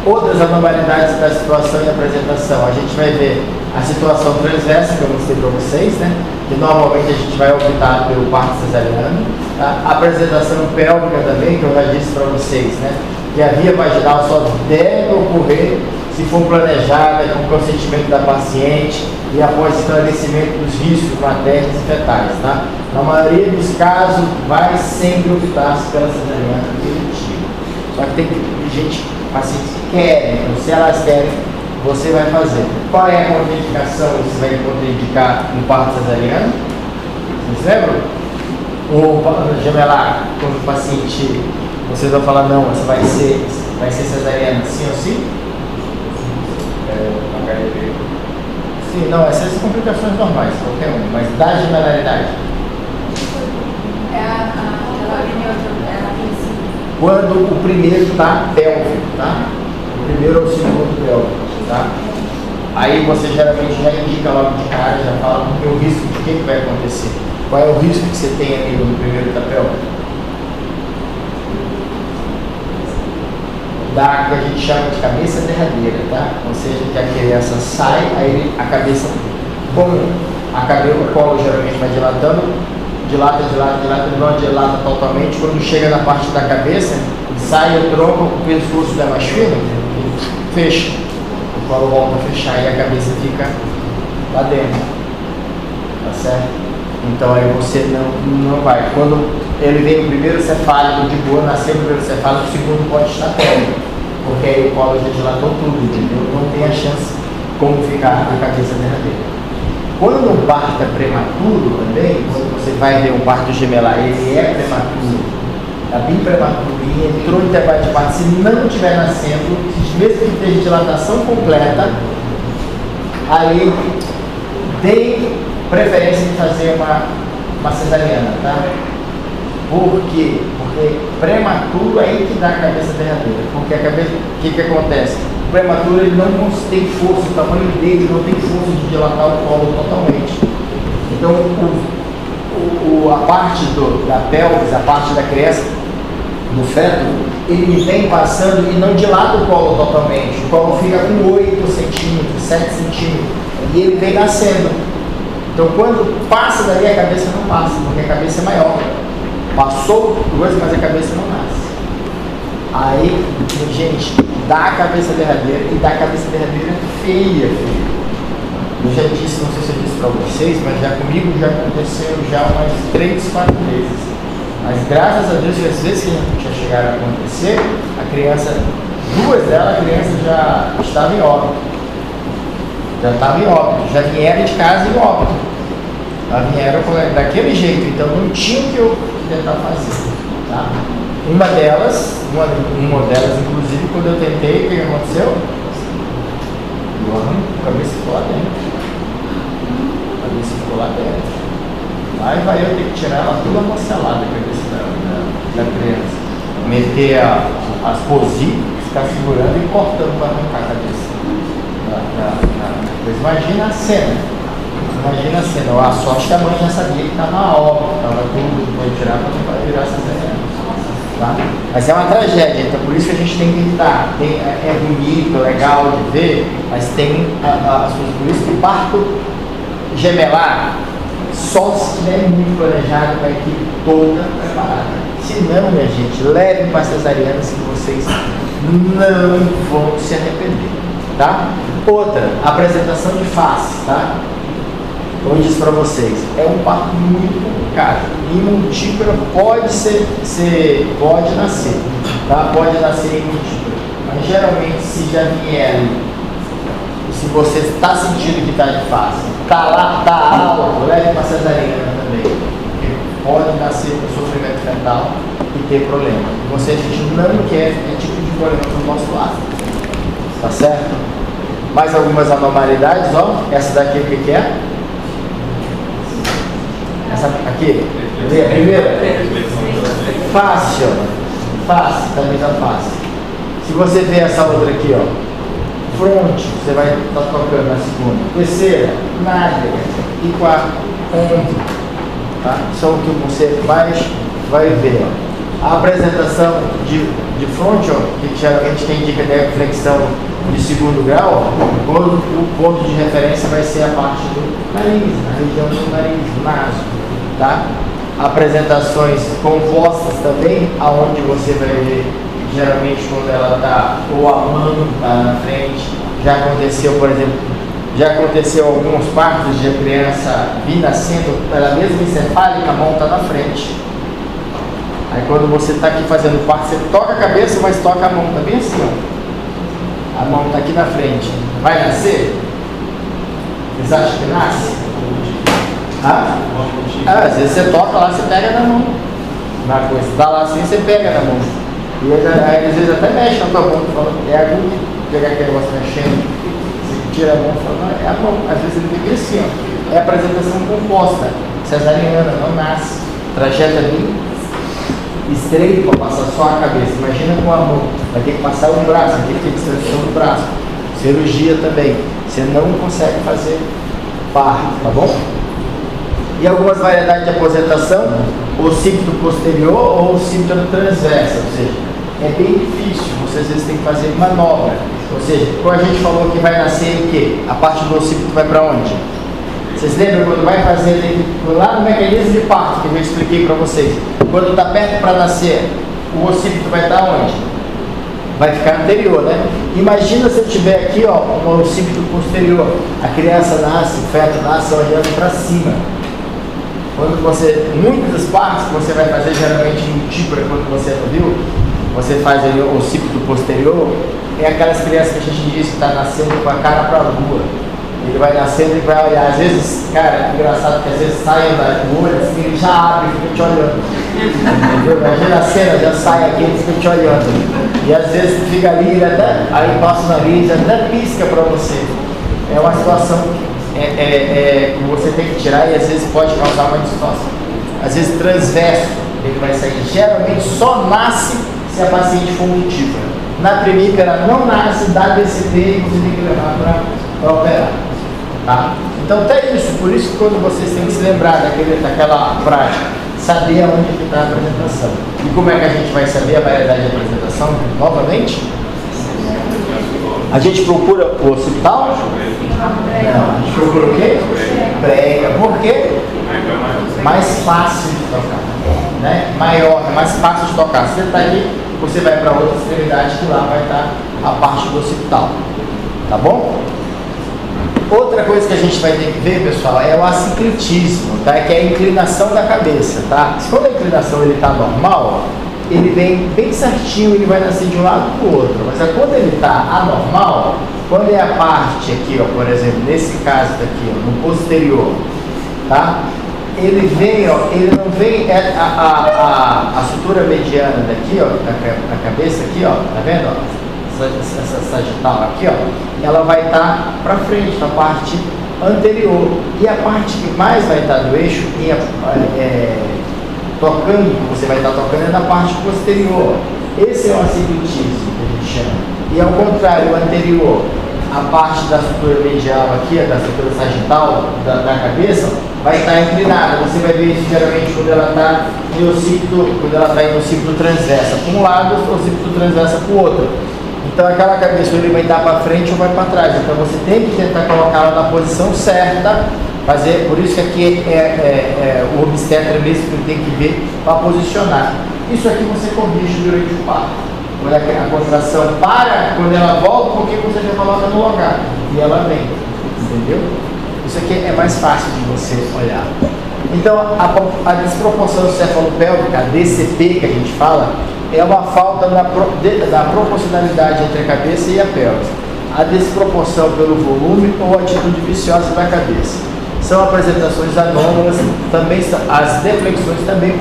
Outras anormalidades da situação e apresentação. A gente vai ver a situação transversa que eu mostrei para vocês, né? Que normalmente a gente vai optar pelo parto cesariano. Tá? A apresentação pélvica também, que eu já disse para vocês, né? Que a via vaginal só deve ocorrer se for planejada com o consentimento da paciente e após esclarecimento dos riscos maternos e fetais, tá? Na maioria dos casos, vai sempre optar pela cesariana definitiva. Só que tem gente, pacientes que querem, então se elas querem, você vai fazer. Qual é a contraindicação que você vai contraindicar no parto cesariano? Vocês lembram? Ou gemelar, quando o paciente, vocês vão falar, não, você vai ser cesariana sim ou sim? Sim, não, essas são complicações normais, qualquer uma, mas da gemelaridade. Quando o primeiro está pélvico, tá? O primeiro ou o segundo pélvico, tá? Aí você geralmente já indica logo de cara, já fala o risco de que vai acontecer. Qual é o risco que você tem ali no primeiro da pélvico? Da que a gente chama de cabeça derradeira, tá? Ou seja, que a criança sai, aí a cabeça, como o colo geralmente vai dilatando, dilata, não dilata totalmente. Quando chega na parte da cabeça, sai o tronco, o pescoço é mais fino, fecha. O colo volta a fechar e a cabeça fica lá dentro. Tá certo? Então aí você não vai. Quando ele vem o primeiro cefálico de boa, nasceu o primeiro cefálico, o segundo pode estar pélvico, porque aí o colo já dilatou tudo, entendeu? Não tem a chance como ficar a cabeça derradeira. Quando o parto é prematuro também, quando você vai ver um parto gemelar, ele é prematuro, é bem prematuro e entrou em intervalo de parto, se não estiver nascendo, mesmo que esteja dilatação completa, aí tem preferência de fazer uma cesariana, tá? Por quê? Porque prematuro é aí que dá a cabeça derradeira. Porque a cabeça, o que acontece? O prematuro ele não tem força, o tamanho dele não tem força de dilatar o colo totalmente. Então a parte da pelvis, a parte da criança, do feto, ele vem passando e não dilata o colo totalmente. O colo fica com 8 centímetros, 7 centímetros e ele vem nascendo. Então quando passa dali a cabeça não passa, porque a cabeça é maior. Passou coisa, mas a cabeça não nasce. Aí, gente, dá a cabeça derradeira e dá a cabeça derradeira feia. Eu já disse, não sei se eu disse para vocês, mas já comigo já aconteceu já umas 3, 4 vezes. Mas graças a Deus, as vezes que já chegaram a acontecer, a criança, 2 delas, a criança já estava em óbito. Já estava em óbito, já vieram de casa em óbito. Já vieram daquele jeito, então não tinha o que eu tentar fazer. Tá? Uma delas, inclusive, quando eu tentei, o que aconteceu? A cabeça ficou lá dentro. A cabeça ficou lá dentro. Aí vai eu ter que tirar ela toda marcelada, a cabeça da criança. Meter as posíveis, ficar segurando e cortando para arrancar a cabeça. Mas imagina a cena. A sorte que a mãe já sabia que estava óbvio, estava tudo, foi tirar para não virar essa cena. Tá? Mas é uma tragédia, então por isso que a gente tem que evitar. É bonito, legal de ver, mas tem as coisas. Por isso que parto gemelar só se estiver muito planejado com a equipe toda preparada. Se não, minha gente, leve para cesarianas que vocês não vão se arrepender. Tá? Outra, apresentação de face, tá? Como eu disse para vocês, é um parto muito complicado. Em multípla pode nascer, tá? Pode nascer em multípla. Mas geralmente se já vier se você está sentindo que está de face, está alto, leve para cesariana também. Porque pode nascer com sofrimento fetal e ter problema. Você, a gente não quer esse tipo de problema no nosso lado. Tá certo? Mais algumas anormalidades, ó. Essa daqui o que é? Essa aqui? Vê a primeira? Face, ó. Face, também da face. Se você vê essa outra aqui, ó. Fronte, você vai estar tocando na segunda. Terceira, nádega. E quarta, ombro. Tá? São o que você mais vai ver, ó. A apresentação de fronte, ó, que geralmente quem indica de flexão de segundo grau, o ponto de referência vai ser a parte do nariz, a região do nariz, do naso, tá? Apresentações compostas também, aonde você vai ver, geralmente quando ela está ou a mão está na frente. Já aconteceu, por exemplo, alguns partos de criança vir nascendo, ela mesma encefálica, a mão está na frente. Aí quando você está aqui fazendo o parto, você toca a cabeça, mas toca a mão, tá bem assim, ó. A mão está aqui na frente. Vai nascer? Vocês acham que nasce? Às vezes você toca lá, você pega na mão. Na coisa, dá lá assim, você pega na mão. E aí, às vezes até mexe na tua mão, falando, é agudo, pegar aquele negócio mexendo. Você tira a mão e fala, não, é a mão. Às vezes ele fica assim, ó. É a apresentação composta. Cesariana, não nasce. Trajeto ali estreito para passar só a cabeça. Imagina com a mão, vai ter que passar o braço, vai ter que ter extração do braço. Cirurgia também. Você não consegue fazer parto, tá bom? E algumas variedades de aposentação, occipito posterior ou occipito transverso, ou seja, é bem difícil, você às vezes tem que fazer manobra. Ou seja, quando a gente falou que vai nascer o quê? A parte do occipito vai para onde? Vocês lembram quando vai fazer lá no mecanismo de parto que eu expliquei para vocês? Quando está perto para nascer, o occipito vai estar onde? Vai ficar anterior, né? Imagina se eu tiver aqui, ó, um occipito posterior. A criança nasce, o feto nasce olhando para cima. Quando você, muitos dos partos que você vai fazer geralmente no típara, quando você não viu, você faz ali o occipito posterior, é aquelas crianças que a gente diz que está nascendo com a cara para a lua. Ele vai nascendo e vai olhar. Às vezes, cara, é engraçado que às vezes sai do olho, assim, ele já abre e fica te olhando. Entendeu? Imagina a cena, já sai aqui e fica te olhando. E às vezes fica ali, ele até, aí passa o nariz, até pisca para você. É uma situação que você tem que tirar e às vezes pode causar uma distorção. Às vezes transverso, ele vai sair. Geralmente só nasce se a paciente for multípla. Na primípara não nasce, dá DCT e você tem que levar para operar. Tá? Então até isso, por isso que quando vocês têm que se lembrar daquela prática, saber aonde está a apresentação. E como é que a gente vai saber a variedade de apresentação? Novamente, a gente procura o hospital? Não, a gente procura o quê? Prega. Por quê? Mais fácil de tocar, né? Maior, mais fácil de tocar. Se você está aqui, você vai para outra extremidade que lá vai estar a parte do hospital. Tá bom? Outra coisa que a gente vai ter que ver, pessoal, é o assiclitismo, tá? Que é a inclinação da cabeça, tá? Se quando a inclinação ele está normal, ele vem bem certinho, ele vai nascer de um lado para o outro. Mas quando ele está anormal, quando é a parte aqui, ó, por exemplo, nesse caso daqui, ó, no posterior, tá? Ele vem, ó, ele não vem, a sutura mediana daqui, ó, da cabeça aqui, ó, tá vendo, ó? Essa sagital aqui, ó, ela vai estar para frente, na parte anterior. E a parte que mais vai estar do eixo, tocando, você vai estar tocando, é na parte posterior. Esse é o assiclitismo que a gente chama. E ao contrário, o anterior, a parte da sutura medial aqui, da sutura sagital da cabeça, vai estar inclinada. Você vai ver isso geralmente quando ela está no occipito, quando ela está no occipito transversa para um lado, o occipito transversa para o outro. Então aquela cabeça ele vai dar para frente ou vai para trás. Então você tem que tentar colocá-la na posição certa, fazer, por isso que aqui o obstetra mesmo que tem que ver para posicionar. Isso aqui você corrige durante o parto. Quando a contração para, quando ela volta, porque você já coloca no lugar e ela vem, entendeu? Isso aqui é mais fácil de você olhar. Então a desproporção cefalopélvica, a DCP que a gente fala, é uma falta da proporcionalidade entre a cabeça e a pelve. a desproporção pelo volume ou atitude viciosa da cabeça. São apresentações anômalas, também as deflexões também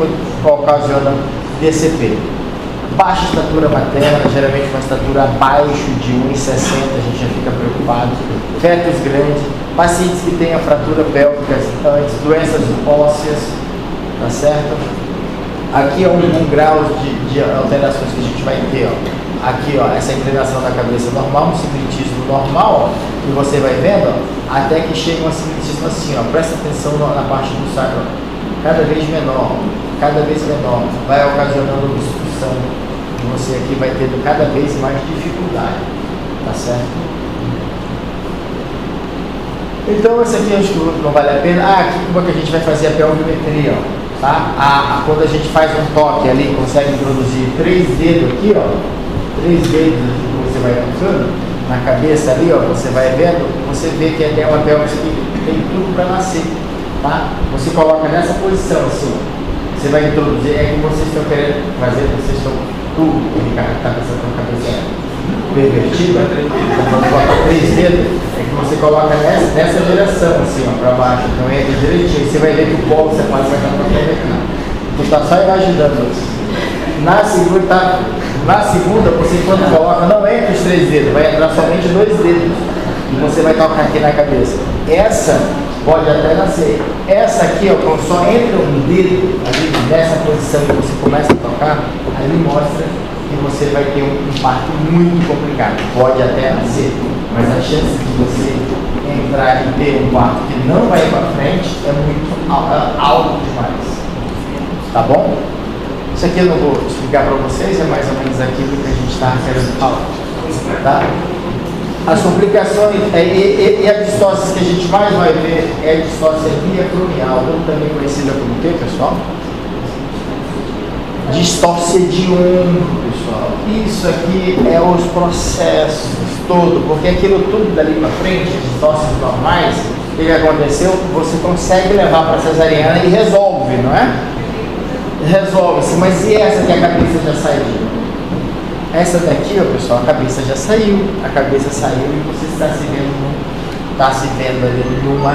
ocasionam DCP. Baixa estatura materna, geralmente uma estatura abaixo de 1,60, a gente já fica preocupado. Fetos grandes, pacientes que tenham fratura pélvica antes, doenças ósseas, tá certo? Aqui é um grau de alterações que a gente vai ter, ó. Aqui, ó, essa inclinação da cabeça normal, um sincretismo normal, ó, e você vai vendo, ó, até que chega um sincretismo assim, ó. Presta atenção na parte do sacro, cada vez menor, vai ocasionando obstrução. E você aqui vai tendo cada vez mais dificuldade, tá certo? Então, esse aqui eu acho que não vale a pena. Aqui como é que a gente vai fazer a pelvimetria, ó. Tá? Quando a gente faz um toque ali, consegue introduzir 3 dedos aqui, ó, 3 dedos aqui que você vai tocando na cabeça ali, ó, você vai vendo, você vê que é uma pelvis que tem tudo para nascer, tá? Você coloca nessa posição assim, você vai introduzir, é que vocês estão querendo fazer, vocês estão tudo, tá pensando com a cabeça pervertida, coloca 3 dedos, é que você coloca nessa direção, assim, ó, para baixo, então entra direitinho, você vai ver que o polo você pode vai estar tocando aqui. Então tá só imaginando isso. Na segunda, você quando coloca, não entra os 3 dedos, vai entrar somente 2 dedos, e você vai tocar aqui na cabeça. Essa pode até nascer. Essa aqui, ó, quando só entra um dedo ali nessa posição que você começa a tocar, ali mostra que você vai ter um parto muito complicado. Pode até nascer, mas a chance de você entrar e ter um parto que não vai para frente é muito alto demais. Tá bom? Isso aqui eu não vou explicar para vocês, é mais ou menos aquilo que a gente está querendo falar. Tá? As complicações e as distócias que a gente mais vai ver é a distócia biacromial, ou também conhecida como o quê, pessoal? Distócia de ombro, pessoal. Isso aqui é os processos todo, porque aquilo tudo dali para frente, as distócias normais, o que aconteceu? Você consegue levar para cesariana e resolve, não é? Resolve-se, mas e essa que a cabeça já saiu? Essa daqui, ó, pessoal, a cabeça já saiu, e você está se vendo ali numa.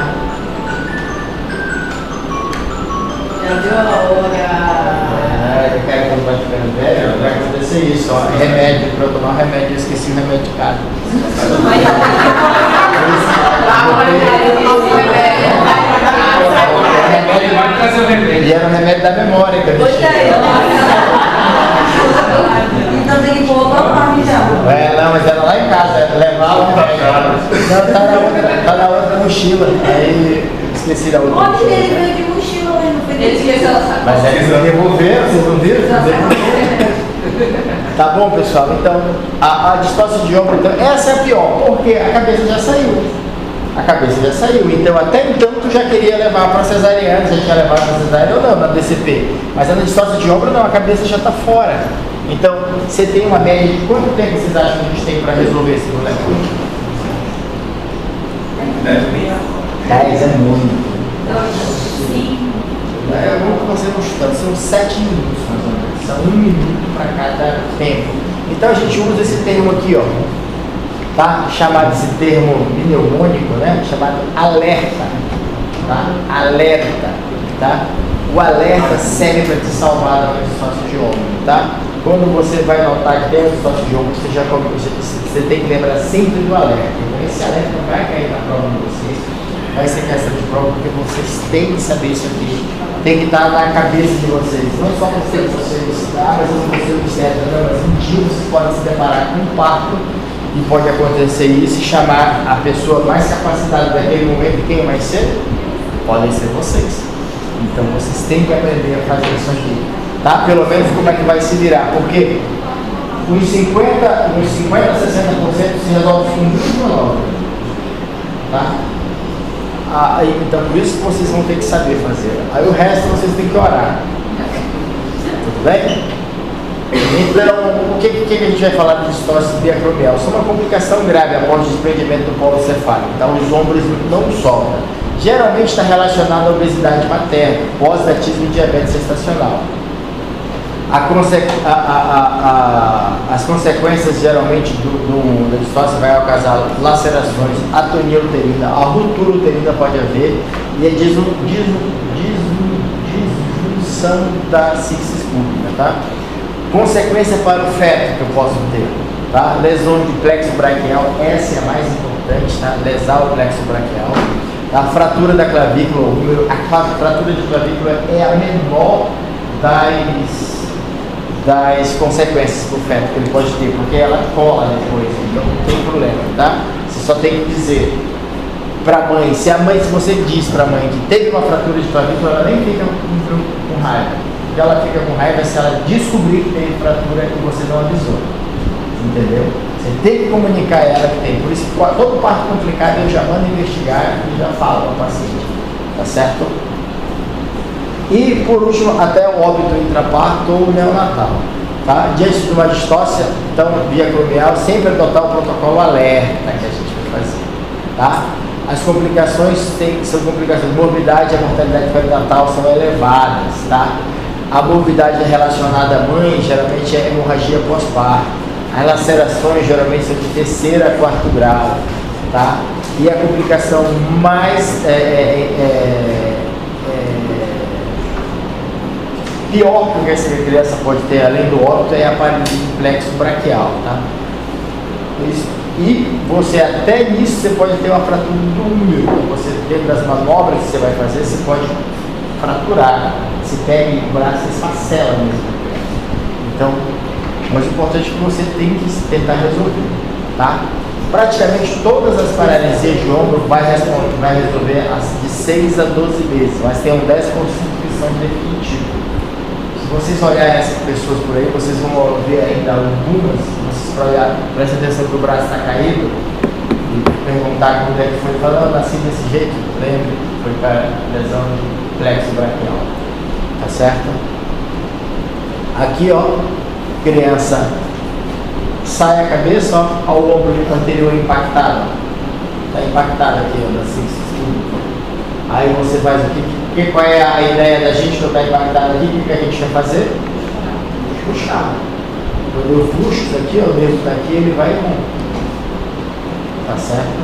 Já deu a hora. Eu quero quando vai ficando velho, vai acontecer isso, ó. Remédio, para eu tomar um remédio, eu esqueci o remédio de casa. E era o remédio da memória que eu deixei. Então tem que colocar o carro então. Não, mas era lá em casa, levava o remédio. Não, tá na outra mochila. Aí esqueci da outra Onde mochila. ele veio de mochila, né? Não foi Ele esqueceu a sacola. Mas eles devolveram, vocês não viram? Tá bom, pessoal? Então, a distócia de ombro, então, essa é a pior, porque a cabeça já saiu. Então, até então, tu já queria levar para cesariana, já tinha levado para cesariana ou não, na DCP. Mas na distócia de ombro, não, a cabeça já está fora. Então, você tem uma média de quanto tempo vocês acham que a gente tem para resolver esse problema? 10 é muito. É muito você não chuta, são 7 minutos mais ou menos. São 1 minuto para cada tempo. Então a gente usa esse termo aqui, ó. Tá? Chamado esse termo mnemônico, né? Chamado alerta. Tá? Alerta. Tá? O alerta serve para te salvar da distócia de ombro, tá? Quando você vai notar que tem uma distócia de ombro, você tem que lembrar sempre do alerta. Então esse alerta vai cair na prova de vocês. Vai ser questão de prova, porque vocês têm que saber isso aqui. Tem que estar na cabeça de vocês. Não só vocês mas você observa, não, mas um dia vocês podem se deparar com um parto e pode acontecer isso e chamar a pessoa mais capacitada daquele momento, quem vai ser? Podem ser vocês. Então vocês têm que aprender a fazer isso aqui. Tá? Pelo menos como é que vai se virar. Porque uns 50 a 60% se resolve com muito menor. Tá? Então por isso que vocês vão ter que saber fazer. Aí o resto vocês têm que orar. Tudo bem? Então, o que a gente vai falar de distócia biacromial? Isso é uma complicação grave após o desprendimento do polo cefálico. Então os ombros não sobram. Geralmente está relacionado à obesidade materna, pós-datismo e diabetes gestacional. As consequências geralmente da distócia vai causar lacerações, atonia uterina, a ruptura uterina pode haver e a disfunção da cisis pública, tá? Consequência para o feto que eu posso ter, tá? Lesão de plexo braquial, essa é a mais importante, tá? Lesar o plexo braquial. A fratura da clavícula, a fratura de clavícula é a menor das consequências para o feto que ele pode ter, porque ela cola depois, então não tem problema, tá? Você só tem que dizer para a mãe, se você diz para a mãe que teve uma fratura de clavícula, ela nem fica com raiva. O que ela fica com raiva é se ela descobrir que teve fratura e você não avisou, entendeu? Você tem que comunicar a ela que tem, por isso que todo parto complicado eu já mando investigar e já falo para o paciente, tá certo? E por último, até o óbito intraparto ou neonatal. Tá? Diante de uma distócia, então, via clomial, sempre adotar o protocolo alerta que a gente vai fazer. Tá? As complicações são complicações. Morbidade e a mortalidade perinatal são elevadas. Tá? A morbidade relacionada à mãe geralmente é hemorragia pós-parto. As lacerações geralmente são de 3º a 4º grau. Tá? E a complicação mais pior que essa criança pode ter, além do óbito, é a paralisia do plexo braquial, tá? E você, até nisso, você pode ter uma fratura do úmero. Você, dentro das manobras que você vai fazer, você pode fraturar. Você pega o braço e esfacela mesmo. Então, mas o importante é que você tem que tentar resolver, tá? Praticamente todas as paralisias de ombro vai resolver de 6 a 12 meses, mas tem um 10% que são definitivos. Se vocês olharem essas pessoas por aí, vocês vão ver ainda algumas, vocês prestem atenção que o braço está caído e perguntar como é que foi, falando nasci desse jeito, lembra? Foi para lesão de plexo braquial, tá certo? Aqui, ó, criança sai a cabeça, ó, ao ombro anterior impactado, está impactado aqui, ó, da cisis pública. Aí você faz o que? Qual é a ideia da gente quando está impactado aqui? O que a gente vai fazer? Puxar. Quando eu puxo isso aqui, o nervo daqui, ele vai com. Tá certo?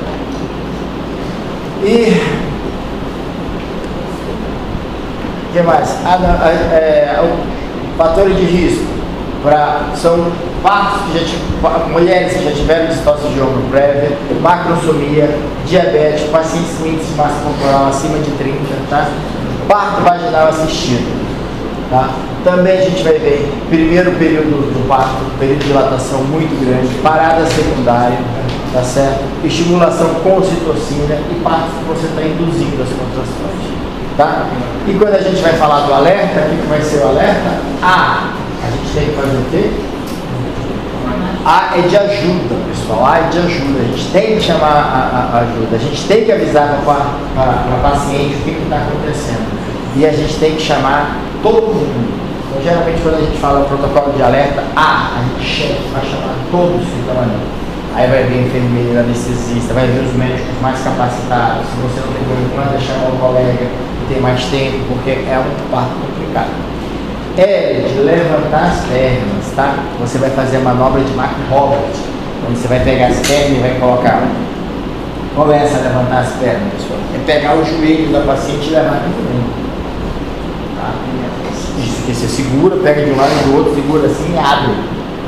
E o que mais? Fatores de risco são partos que mulheres que já tiveram distócia de ombro prévia, macrosomia, diabetes, pacientes com índice de massa corporal acima de 30, tá? Parto vaginal assistido, tá? Também a gente vai ver primeiro período do parto, período de dilatação muito grande, parada secundária, tá certo? Estimulação com ocitocina e parto que você está induzindo as contrações, tá? E quando a gente vai falar do alerta, o que vai ser o alerta? A gente tem que fazer o quê? A é de ajuda, pessoal. A é de ajuda. A gente tem que chamar a ajuda. A gente tem que avisar para a paciente o que está acontecendo. E a gente tem que chamar todo mundo. Então, geralmente, quando a gente fala o protocolo de alerta, a gente vai chamar todos que estão ali. Aí vai vir enfermeira, anestesista, vai vir os médicos mais capacitados. Se você não tem problema, manda chamar um colega que tem mais tempo, porque é um parto complicado. De levantar as pernas, tá? Você vai fazer a manobra de Mark Robert, onde você vai pegar as pernas e vai colocar. Começa a levantar as pernas, pessoal. É pegar o joelho da paciente e levar aqui também. Tá? Isso, que você segura, pega de um lado e do outro, segura assim e abre.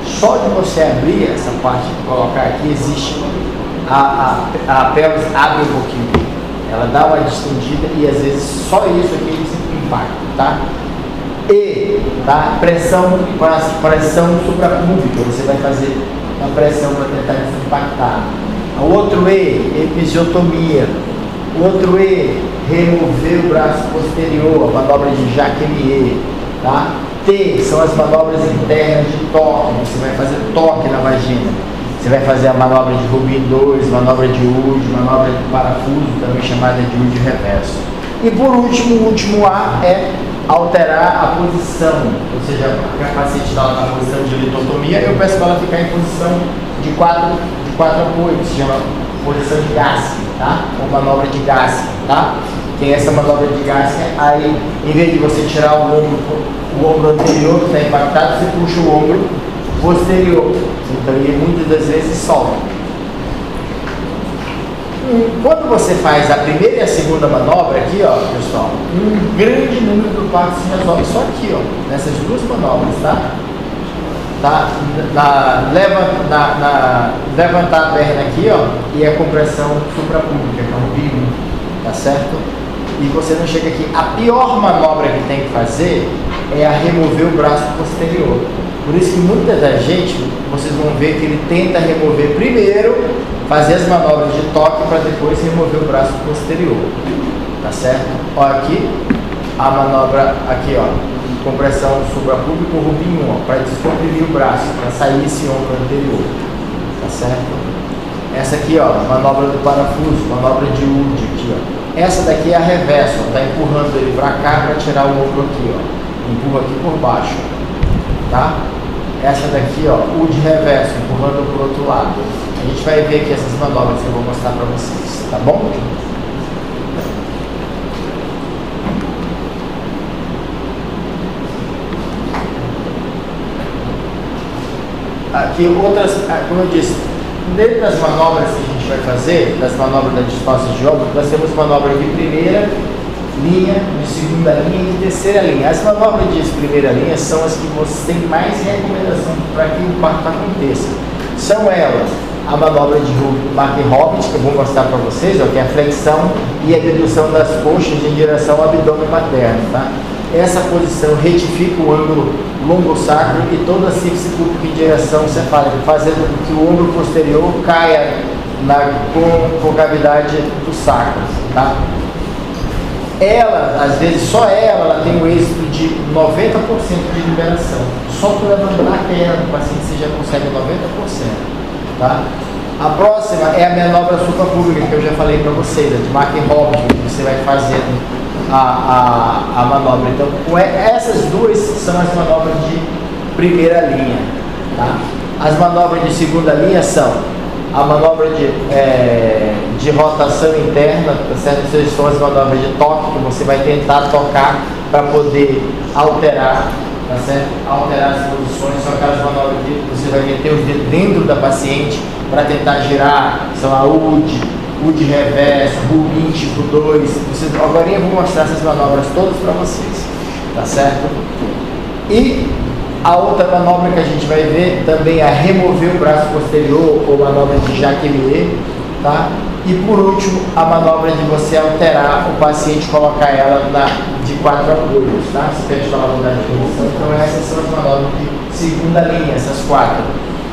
Só de você abrir essa parte e colocar aqui, existe a pelvis abre um pouquinho. Ela dá uma distendida e às vezes só isso aqui ele sempre impacta, tá? Tá? Pressão suprapúbica, você vai fazer uma pressão para tentar desimpactar. O outro episiotomia. O outro remover o braço posterior, a manobra de Jacquelier. Tá? T são as manobras internas de toque, você vai fazer toque na vagina. Você vai fazer a manobra de Rubin 2, manobra de Wood, manobra de parafuso, também chamada de Wood reverso. E por último, o último A é alterar a posição, ou seja, a paciente está na posição de litotomia, eu peço para ela ficar em posição de quatro apoios, se chama posição de Gaske, tá? Ou manobra de Gaske, tá? Tem essa manobra de Gaske, aí em vez de você tirar o ombro o ombro anterior que está impactado, você puxa o ombro posterior. Então ele muitas das vezes solta. Quando você faz a primeira e a segunda manobra aqui, ó, pessoal, um grande número do parto se resolve só aqui, ó, nessas duas manobras, tá? Levantar a perna aqui, ó, e a compressão suprapúbica, que é o bico, tá certo? E você não chega aqui. A pior manobra que tem que fazer é a remover o braço posterior. Por isso que muita da gente, vocês vão ver que ele tenta remover primeiro, fazer as manobras de toque para depois remover o braço posterior, tá certo? Ó, aqui, a manobra, aqui, ó, compressão suprapúbica, o rubinho, ó, para descomprimir o braço, para sair esse ombro anterior, tá certo? Essa aqui, ó, manobra do parafuso, manobra de Wood, aqui, ó. Essa daqui é a reversa, ó, tá empurrando ele para cá para tirar o ombro aqui, ó. Empurra aqui por baixo, tá? Essa daqui, ó, o de reverso, empurrando para o outro lado. A gente vai ver aqui essas manobras que eu vou mostrar para vocês, tá bom? Aqui outras, como eu disse, dentro das manobras que a gente vai fazer, das manobras da distorção de ombro, nós temos manobra de primeira linha, de segunda linha e de terceira linha. As manobras de primeira linha são as que você tem mais recomendação para que o parto aconteça. São elas a manobra de Mark-Hobbit, que eu vou mostrar para vocês, ó, que é a flexão e a dedução das coxas em direção ao abdômen materno, tá? Essa posição retifica o ângulo lombosacro e toda a sífice pública em direção cefálica, fazendo com que o ombro posterior caia na concavidade do sacro, tá? Ela, às vezes, só ela tem um êxito de 90% de liberação. Só por levantar a perna do paciente você já consegue 90%, tá? A próxima é a manobra suprapúbica, que eu já falei para vocês, a de Mark-Hobbit, que você vai fazendo a manobra. Então, essas duas são as manobras de primeira linha, tá? As manobras de segunda linha são a manobra de rotação interna, tá certo? Essas são as manobras de toque, que você vai tentar tocar para poder alterar, tá certo? Alterar as posições. São aquelas manobras que você vai meter os dedos dentro da paciente para tentar girar, são a UD reverso, Rubin tipo 2. Agora eu vou mostrar essas manobras todas para vocês, tá certo? E a outra manobra que a gente vai ver também é remover o braço posterior, ou manobra de Jacquelier, tá? E por último, a manobra de você alterar o paciente, colocar ela de 4 apoios, tá? Você pede falar a de posição. Então essas são as manobras de segunda linha, essas 4.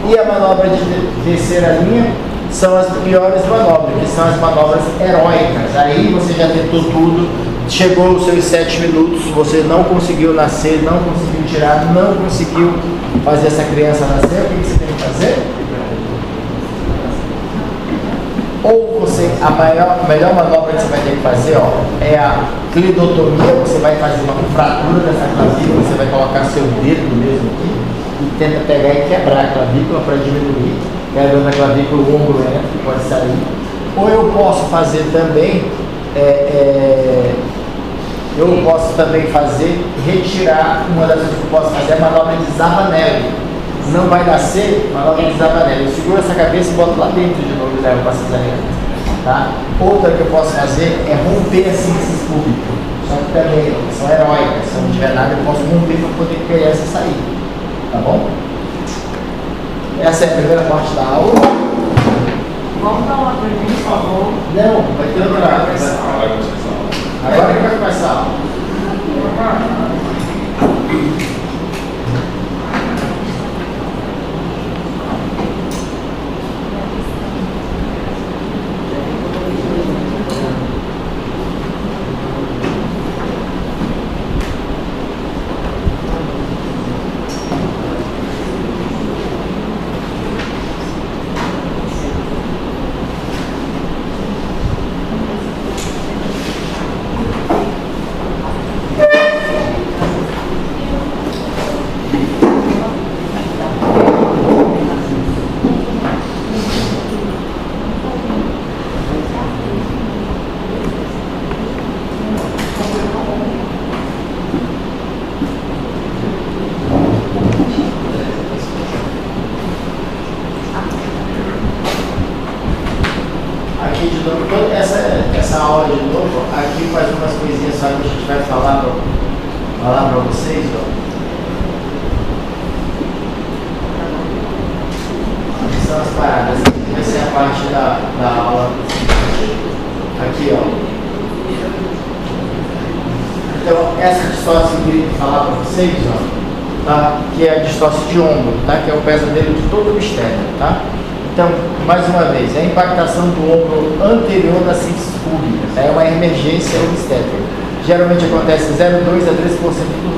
E a manobra de terceira linha são as piores manobras, que são as manobras heróicas. Aí você já tentou tudo, chegou os seus 7 minutos, você não conseguiu nascer, não conseguiu tirar, não conseguiu fazer essa criança nascer. O que você tem que fazer? Ou você, a melhor manobra que você vai ter que fazer, ó, é a clidotomia. Você vai fazer uma fratura dessa clavícula, você vai colocar seu dedo mesmo aqui e tenta pegar e quebrar a clavícula para diminuir. Quebrando a clavícula, o ombro entra, pode sair. Ou eu posso fazer também, retirar, uma das coisas que eu posso fazer é a manobra de Zavanelli. Não vai nascer, manobra de Zavanelli. Eu seguro essa cabeça e boto lá dentro de novo e levo para a cesariana, tá? Outra que eu posso fazer é romper a síntese pública. Só que também são heróicas, se não tiver nada, eu posso romper para poder a criança sair, tá bom? Essa é a primeira parte da aula. Vamos dar uma coisinha, por favor. Não, vai ter outra. Agora que vai começar a aula. aqui de novo, toda essa aula de novo, aqui faz umas coisinhas só que a gente vai falar para vocês, ó. Aqui são as paradas, vai ser a parte da aula. Aqui, ó. Então, essa distócia que eu queria falar para vocês, ó, tá? Que é a distócia de ombro, tá? Que é o pesadelo de todo o mistério, tá? Então, mais uma vez, é a impactação do ombro anterior da síntese pública, tá? É uma emergência obstétrica. Geralmente acontece 0,2 a 3%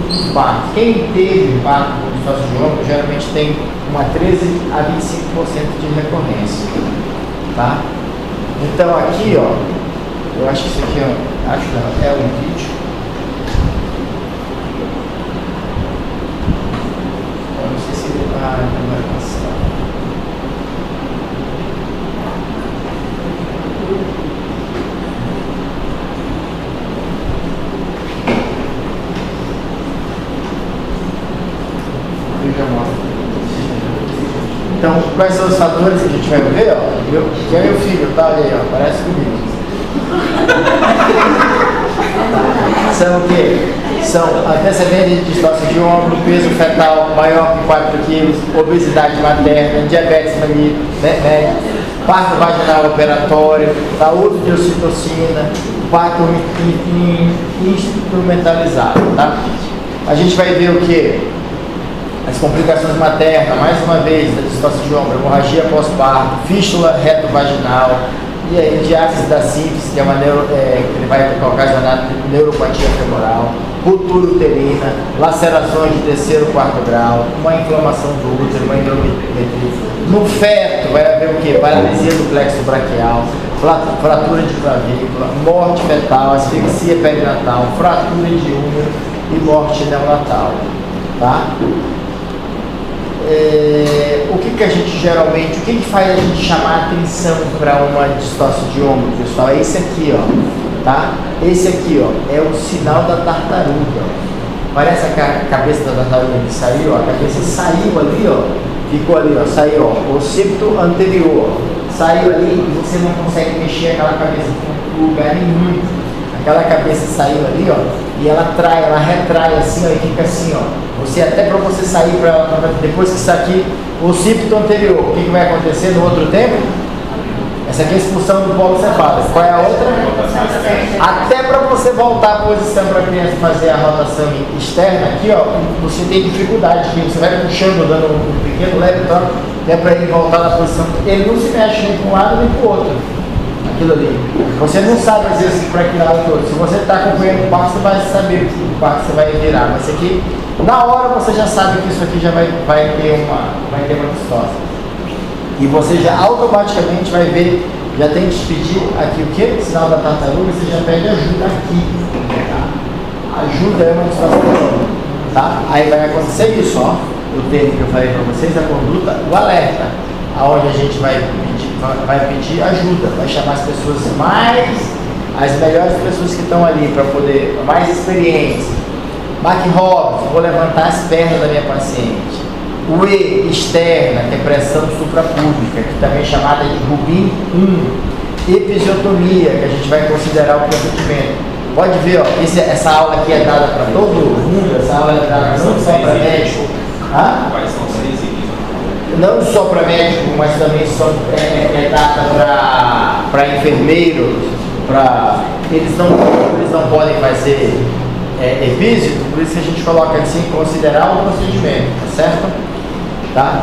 dos partos. Quem teve parto com distócia de ombro, geralmente tem uma 13 a 25% de recorrência, tá? Então, aqui, ó, eu acho que isso aqui é um vídeo. Eu não sei se ele vai passar. Então, quais são os fatores que a gente vai ver? Ó? Que é meu filho, tá? Olha aí, ó, parece comigo. São o quê? São antecedentes de distócia de ombro, peso fetal maior que 4 kg, obesidade materna, diabetes mellitus, parto vaginal operatório, tá? Uso de ocitocina, parto instrumentalizado, tá? A gente vai ver o quê? As complicações maternas, mais uma vez, da distócia de ombro, hemorragia pós-parto, fístula reto-vaginal, e aí diáfise da síntese, que é uma que vai ocasionar neuropatia femoral, ruptura uterina, lacerações de 3º, 4º grau, uma inflamação do útero, uma endometriose. No feto vai haver o quê? Paralisia do plexo braquial, fratura de clavícula, morte fetal, asfixia perinatal, fratura de útero e morte neonatal, tá? O que a gente geralmente, o que faz a gente chamar a atenção para uma distócia de ombro, pessoal? É esse aqui, ó, tá? Esse aqui, ó, é o sinal da tartaruga. Parece a cabeça da tartaruga que saiu, ó, a cabeça saiu ali, ó, ficou ali, ó, saiu, ó, o ocípito anterior, saiu ali e você não consegue mexer aquela cabeça em lugar nenhum. Aquela cabeça saiu ali, ó, e ela retrai assim, ó, e fica assim, ó. Você até para você sair para ela, depois que isso aqui, o ocípito anterior, o que vai acontecer no outro tempo? Essa aqui é a expulsão do polo cefálico. Qual é a outra? Até para você voltar à posição para a criança fazer a rotação externa, aqui, ó, você tem dificuldade, aqui, você vai puxando, dando um pequeno leve toque, é para ele voltar na posição. Ele não se mexe nem para um lado nem para o outro. Aquilo ali. Você não sabe às vezes para que lado todo. Se você está acompanhando o parto, você vai saber o parto você vai virar. Mas aqui, na hora você já sabe que isso aqui já vai ter uma distócia. E você já automaticamente vai ver, já tem que pedir aqui o que? Sinal da tartaruga, você já pede ajuda aqui. Tá? Ajuda é uma distócia, tá? Aí vai acontecer isso, ó. O termo que eu falei para vocês, a conduta, o alerta. Aonde a gente vai pedir ajuda, vai chamar as pessoas as melhores pessoas que estão ali para poder, mais experientes. Mark Robbins, vou levantar as pernas da minha paciente. O E externa, que é pressão suprapúbica, que também é chamada de Rubin 1. Episiotomia, que a gente vai considerar o procedimento. Pode ver, ó, essa aula aqui é dada para todo mundo, essa aula é dada não só para médico. Quais são os requisitos? Não só para médico, mas também é dada para enfermeiro, eles não podem fazer epísito, por isso que a gente coloca assim, considerar o procedimento, tá certo? Tá?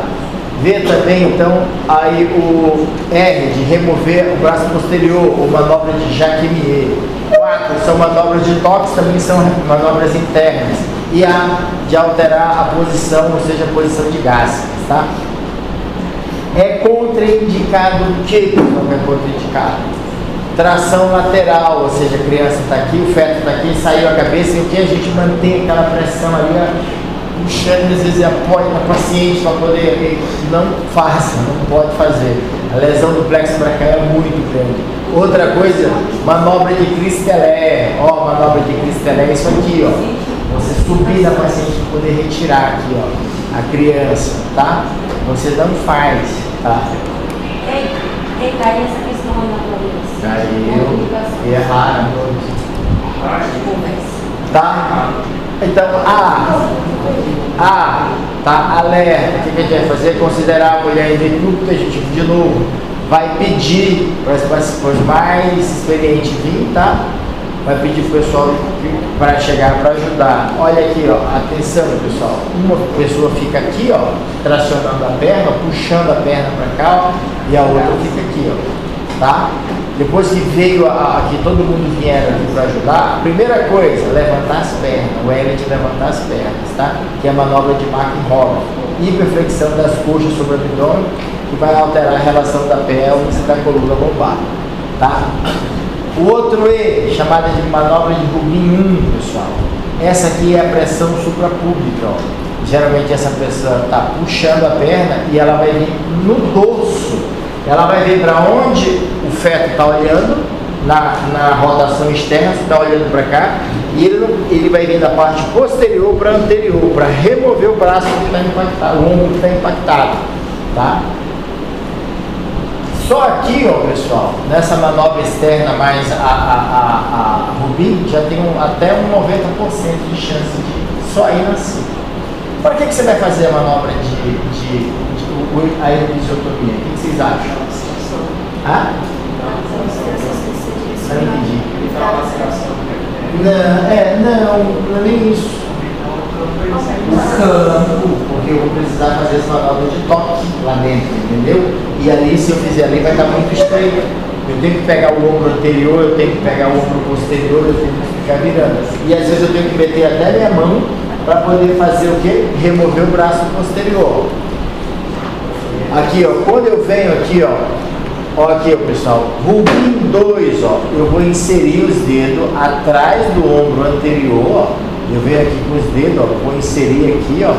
Vê também então aí o R de remover o braço posterior, ou manobra de Jacquemier. 4 são manobras de toques, também são manobras internas. E A de alterar a posição, ou seja, a posição de gás, tá? É contraindicado o que é contraindicado? Tração lateral, ou seja, a criança está aqui, o feto está aqui, saiu a cabeça, e o que a gente mantém aquela pressão ali, puxando, às vezes apoia na paciente para poder, não faça, não pode fazer. A lesão do plexo braquial é muito grande. Outra coisa, manobra de Christeller, ó, manobra de Christeller é isso aqui, ó. Você subir na paciente para poder retirar aqui, ó, a criança, tá? Você não faz, tá? Ei, essa questão da Caiu. E erraram. Tá? Então, tá, alerta. O que a gente vai fazer? Considerar a mulher em virtude, a gente, de novo, vai pedir para as pessoas mais experientes vir, tá? Vai pedir para o pessoal para chegar para ajudar. Olha aqui, ó, atenção, pessoal. Uma pessoa fica aqui, ó, tracionando a perna, puxando a perna para cá, ó, e a outra fica aqui, ó, tá? Depois que veio aqui, todo mundo vieram aqui para ajudar, a primeira coisa, levantar as pernas, o Elliot levantar as pernas, tá? Que é a manobra de McIntyre, hiperflexão das coxas sobre o abdômen, que vai alterar a relação da pelvis e da coluna lombar, tá? O outro E, chamada de manobra de Rubin 1, pessoal. Essa aqui é a pressão suprapúbica, ó. Geralmente essa pessoa está puxando a perna e ela vai vir no dorso. Ela vai vir para onde o feto está olhando, na rotação externa, você está olhando para cá, e ele vai vir da parte posterior para anterior, para remover o braço que está impactado, o ombro que está impactado, tá? Só aqui, ó, pessoal, nessa manobra externa mais a Rubin, já tem até um 90% de chance de só ir assim. Para que você vai fazer a manobra a episiotomia? O que vocês acham? Não entendi. Não é nem isso. O campo, porque eu vou precisar fazer essa manobra de toque lá dentro, entendeu? E ali, se eu fizer ali, vai estar muito estreito. Eu tenho que pegar o ombro anterior, eu tenho que pegar o ombro posterior, eu tenho que ficar virando. E às vezes eu tenho que meter até minha mão para poder fazer o quê? Remover o braço posterior. Aqui, ó, quando eu venho aqui, ó aqui, ó, pessoal, Rubin 2, ó, eu vou inserir os dedos atrás do ombro anterior, ó. Eu venho aqui com os dedos, ó, vou inserir aqui, ó,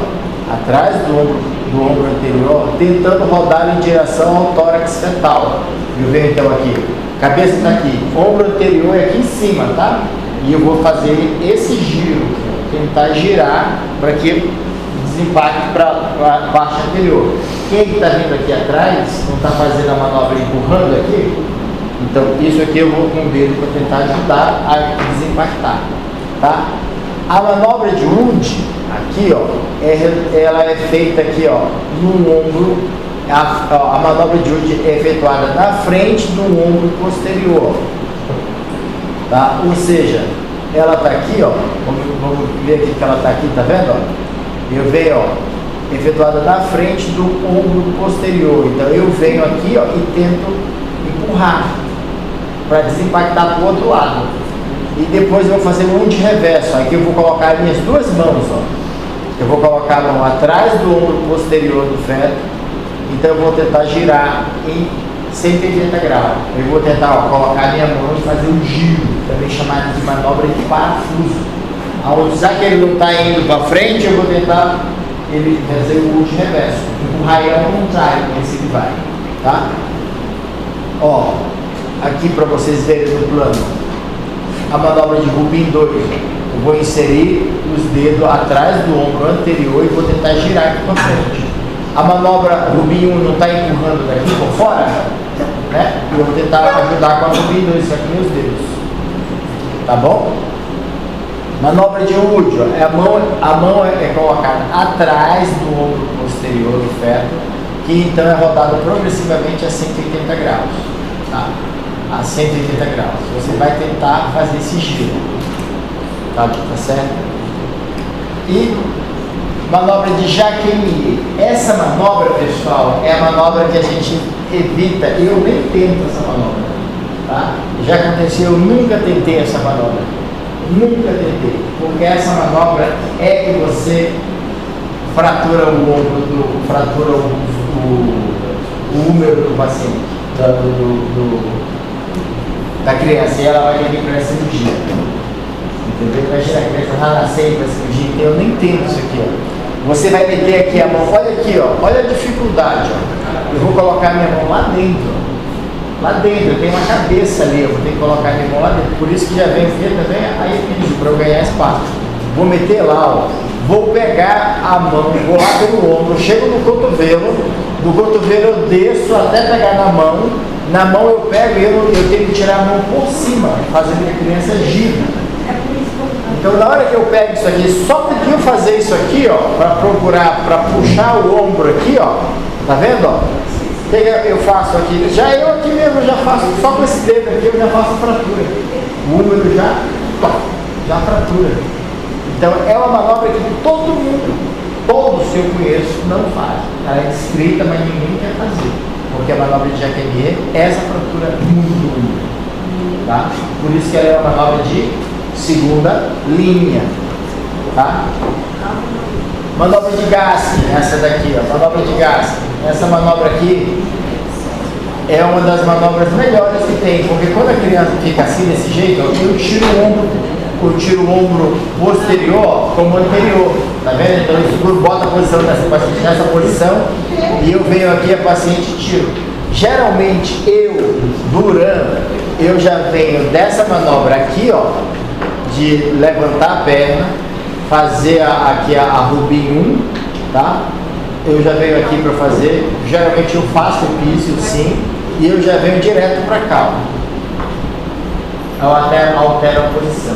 atrás do ombro anterior, ó, tentando rodar em direção ao tórax fetal. Eu venho então aqui, cabeça está aqui, ombro anterior é aqui em cima, tá? E eu vou fazer esse giro, tentar girar para que desimpacte para a parte anterior. Quem está vindo aqui atrás, não está fazendo a manobra empurrando aqui, então isso aqui eu vou com o dedo para tentar ajudar a desimpactar, tá? A manobra de Wood, aqui, ó, ela é feita aqui, ó, no ombro. A manobra de Wood é efetuada na frente do ombro posterior, tá? Ou seja, ela está aqui, ó, vamos ver aqui que ela está aqui, tá vendo? Ó? Eu venho, ó, efetuada na frente do ombro posterior. Então eu venho aqui, ó, e tento empurrar para desimpactar para o outro lado. E depois eu vou fazer um de reverso. Aqui eu vou colocar minhas duas mãos, ó. Eu vou colocar a mão atrás do ombro posterior do feto. Então eu vou tentar girar em 180 graus. Eu vou tentar, ó, colocar minha mão e fazer um giro, também chamado de manobra de parafuso. Aonde, já que ele não está indo para frente, eu vou tentar ele fazer o de reverso. Empurrar ele ao contrário, esse que vai, tá? Ó, aqui para vocês verem no plano. A manobra de Rubin 2, eu vou inserir os dedos atrás do ombro anterior e vou tentar girar aqui para frente. A manobra Rubin 1 não está empurrando daqui por fora, né? E eu vou tentar ajudar com a Rubin 2, aqui meus dedos. Tá bom? Manobra de Wood, a mão é colocada atrás do ombro posterior do feto, que então é rodado progressivamente a 180 graus. Tá? A 180 graus. Você vai tentar fazer esse giro. Tá certo? E manobra de Jacqueline. Essa manobra, pessoal, é a manobra que a gente evita. Eu nem tento essa manobra. Tá? Já aconteceu, eu nunca tentei essa manobra. Nunca tentei. Porque essa manobra é que você fratura o ombro, fratura o húmero do paciente. Da criança, e ela vai ter que ir para a cirurgia. Entendeu? Imagina a criança vai nascer para a cirurgia, então eu nem entendo isso aqui, ó. Você vai meter aqui a mão, olha aqui, ó, olha a dificuldade, ó. Eu vou colocar minha mão lá dentro, ó. Lá dentro, eu tenho uma cabeça ali, eu vou ter que colocar minha mão lá dentro. Por isso que já vem aqui também a epífise, para eu ganhar espaço. Vou meter lá, ó. Vou pegar a mão, vou lá pelo ombro, chego no cotovelo, do cotovelo eu desço até pegar na mão. Na mão eu pego e eu tenho que tirar a mão por cima, fazendo que a criança gira. Então na hora que eu pego isso aqui, só porque eu fazer isso aqui, ó, para puxar o ombro aqui, ó, tá vendo, ó? O que eu faço aqui? Já eu aqui mesmo já faço, só com esse dedo aqui eu já faço fratura. O húmero já fratura. Então é uma manobra que todo mundo, todos que eu conheço, não faz. Ela é descrita, mas ninguém quer fazer. Porque a manobra de Jacqueline é essa fratura muito ruim. Tá? Por isso que ela é uma manobra de segunda linha. Tá? Manobra de Gaske, essa daqui, ó, manobra de Gaske. Essa manobra aqui é uma das manobras melhores que tem, porque quando a criança fica assim desse jeito, ó, eu tiro o ombro posterior como anterior, tá vendo? Então eu seguro, boto a posição dessa paciente nessa posição e eu venho aqui, a paciente tiro. Geralmente eu já venho dessa manobra aqui, ó, de levantar a perna, fazer aqui a Rubin 1, tá? Eu já venho aqui para fazer, geralmente eu faço o piso sim, e eu já venho direto para cá. Eu até altero a posição.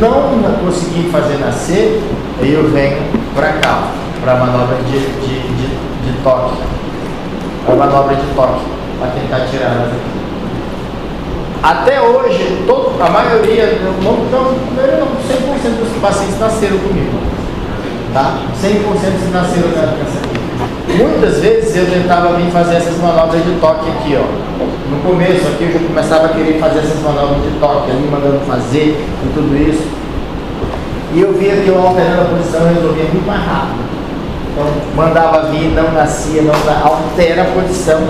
Não consegui fazer nascer, aí eu venho para cá, para a manobra de toque. A manobra de toque, para tentar tirar elas aqui. Até hoje, a maioria, não 100% dos pacientes nasceram comigo. Tá? 100% nasceram nessa aqui. Muitas vezes eu tentava vir fazer essas manobras de toque aqui, ó. No começo aqui eu já começava a querer fazer essas manobras de toque ali, mandando fazer e tudo isso. E eu via que eu alterando a posição eu resolvia muito mais rápido. Então mandava vir, não nascia, altera a posição,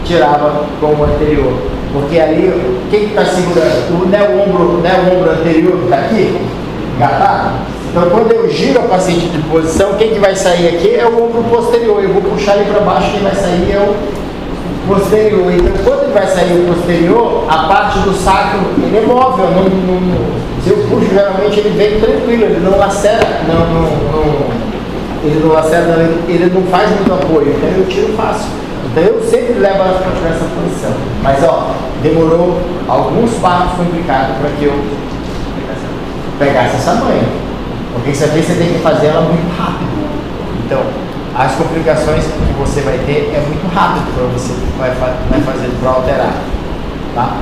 tirava como anterior. Porque ali, quem está segurando? Não é o ombro anterior que está aqui, engatado? Então quando eu giro a paciente de posição, quem que vai sair aqui é o ombro posterior. Eu vou puxar ele para baixo, quem vai sair é o posterior. Então quando ele vai sair o posterior, a parte do sacro ele é móvel. Se eu puxo, geralmente ele vem tranquilo, ele não lacera, ele não faz muito apoio, então eu tiro fácil. Então eu sempre levo ela para essa posição. Mas ó, demorou alguns passos complicados para que eu pegasse essa manha. Porque isso aqui você tem que fazer ela muito rápido. Então, as complicações que você vai ter é muito rápido para você vai fazer para alterar. Tá?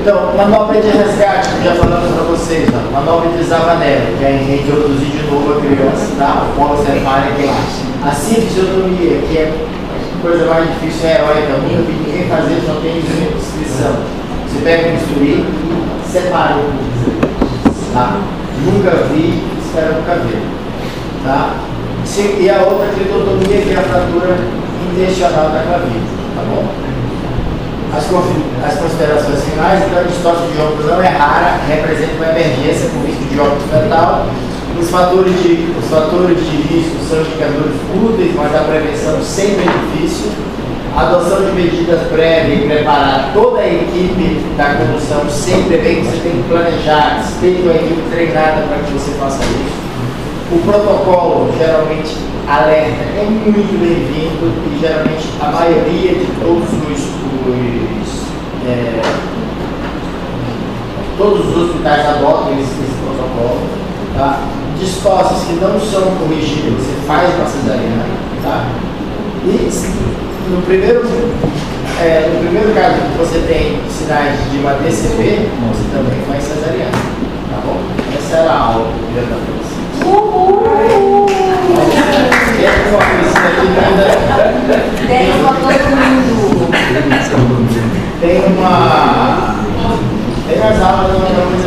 Então, manobra de resgate, que já falamos para vocês, ó, manobra de Zavanelli, que é introduzir de novo a criança, tá? O polo cefálico, a cinfisiotomia, que é a coisa mais difícil, é heróica, nunca vi ninguém fazer, só tem descrição. Você pega um bisturi e separa o pulso, tá? Nunca vi, espero nunca ver, tá? E a outra clitotomia, que é a fratura intencional da clavícula, tá bom? As considerações finais, então a distócia de óbito não é rara, representa uma emergência com risco de óbito fetal. Os fatores de risco são indicadores úteis, mas a prevenção sempre é difícil. A adoção de medidas prévias e preparar toda a equipe da condução sempre é bem, você tem que planejar, você tem uma equipe treinada para que você faça isso. O protocolo, geralmente, alerta, é muito bem-vindo e geralmente a maioria de todos os hospitais adotam esse protocolo. Tá? Distócias que não são corrigidas, você faz uma cesariana. Tá? E no primeiro caso que você tem sinais de uma DCP, você também faz cesariana. Tá bom? Essa era a aula que eu ia dar para vocês. Tem minhas aulas, eu não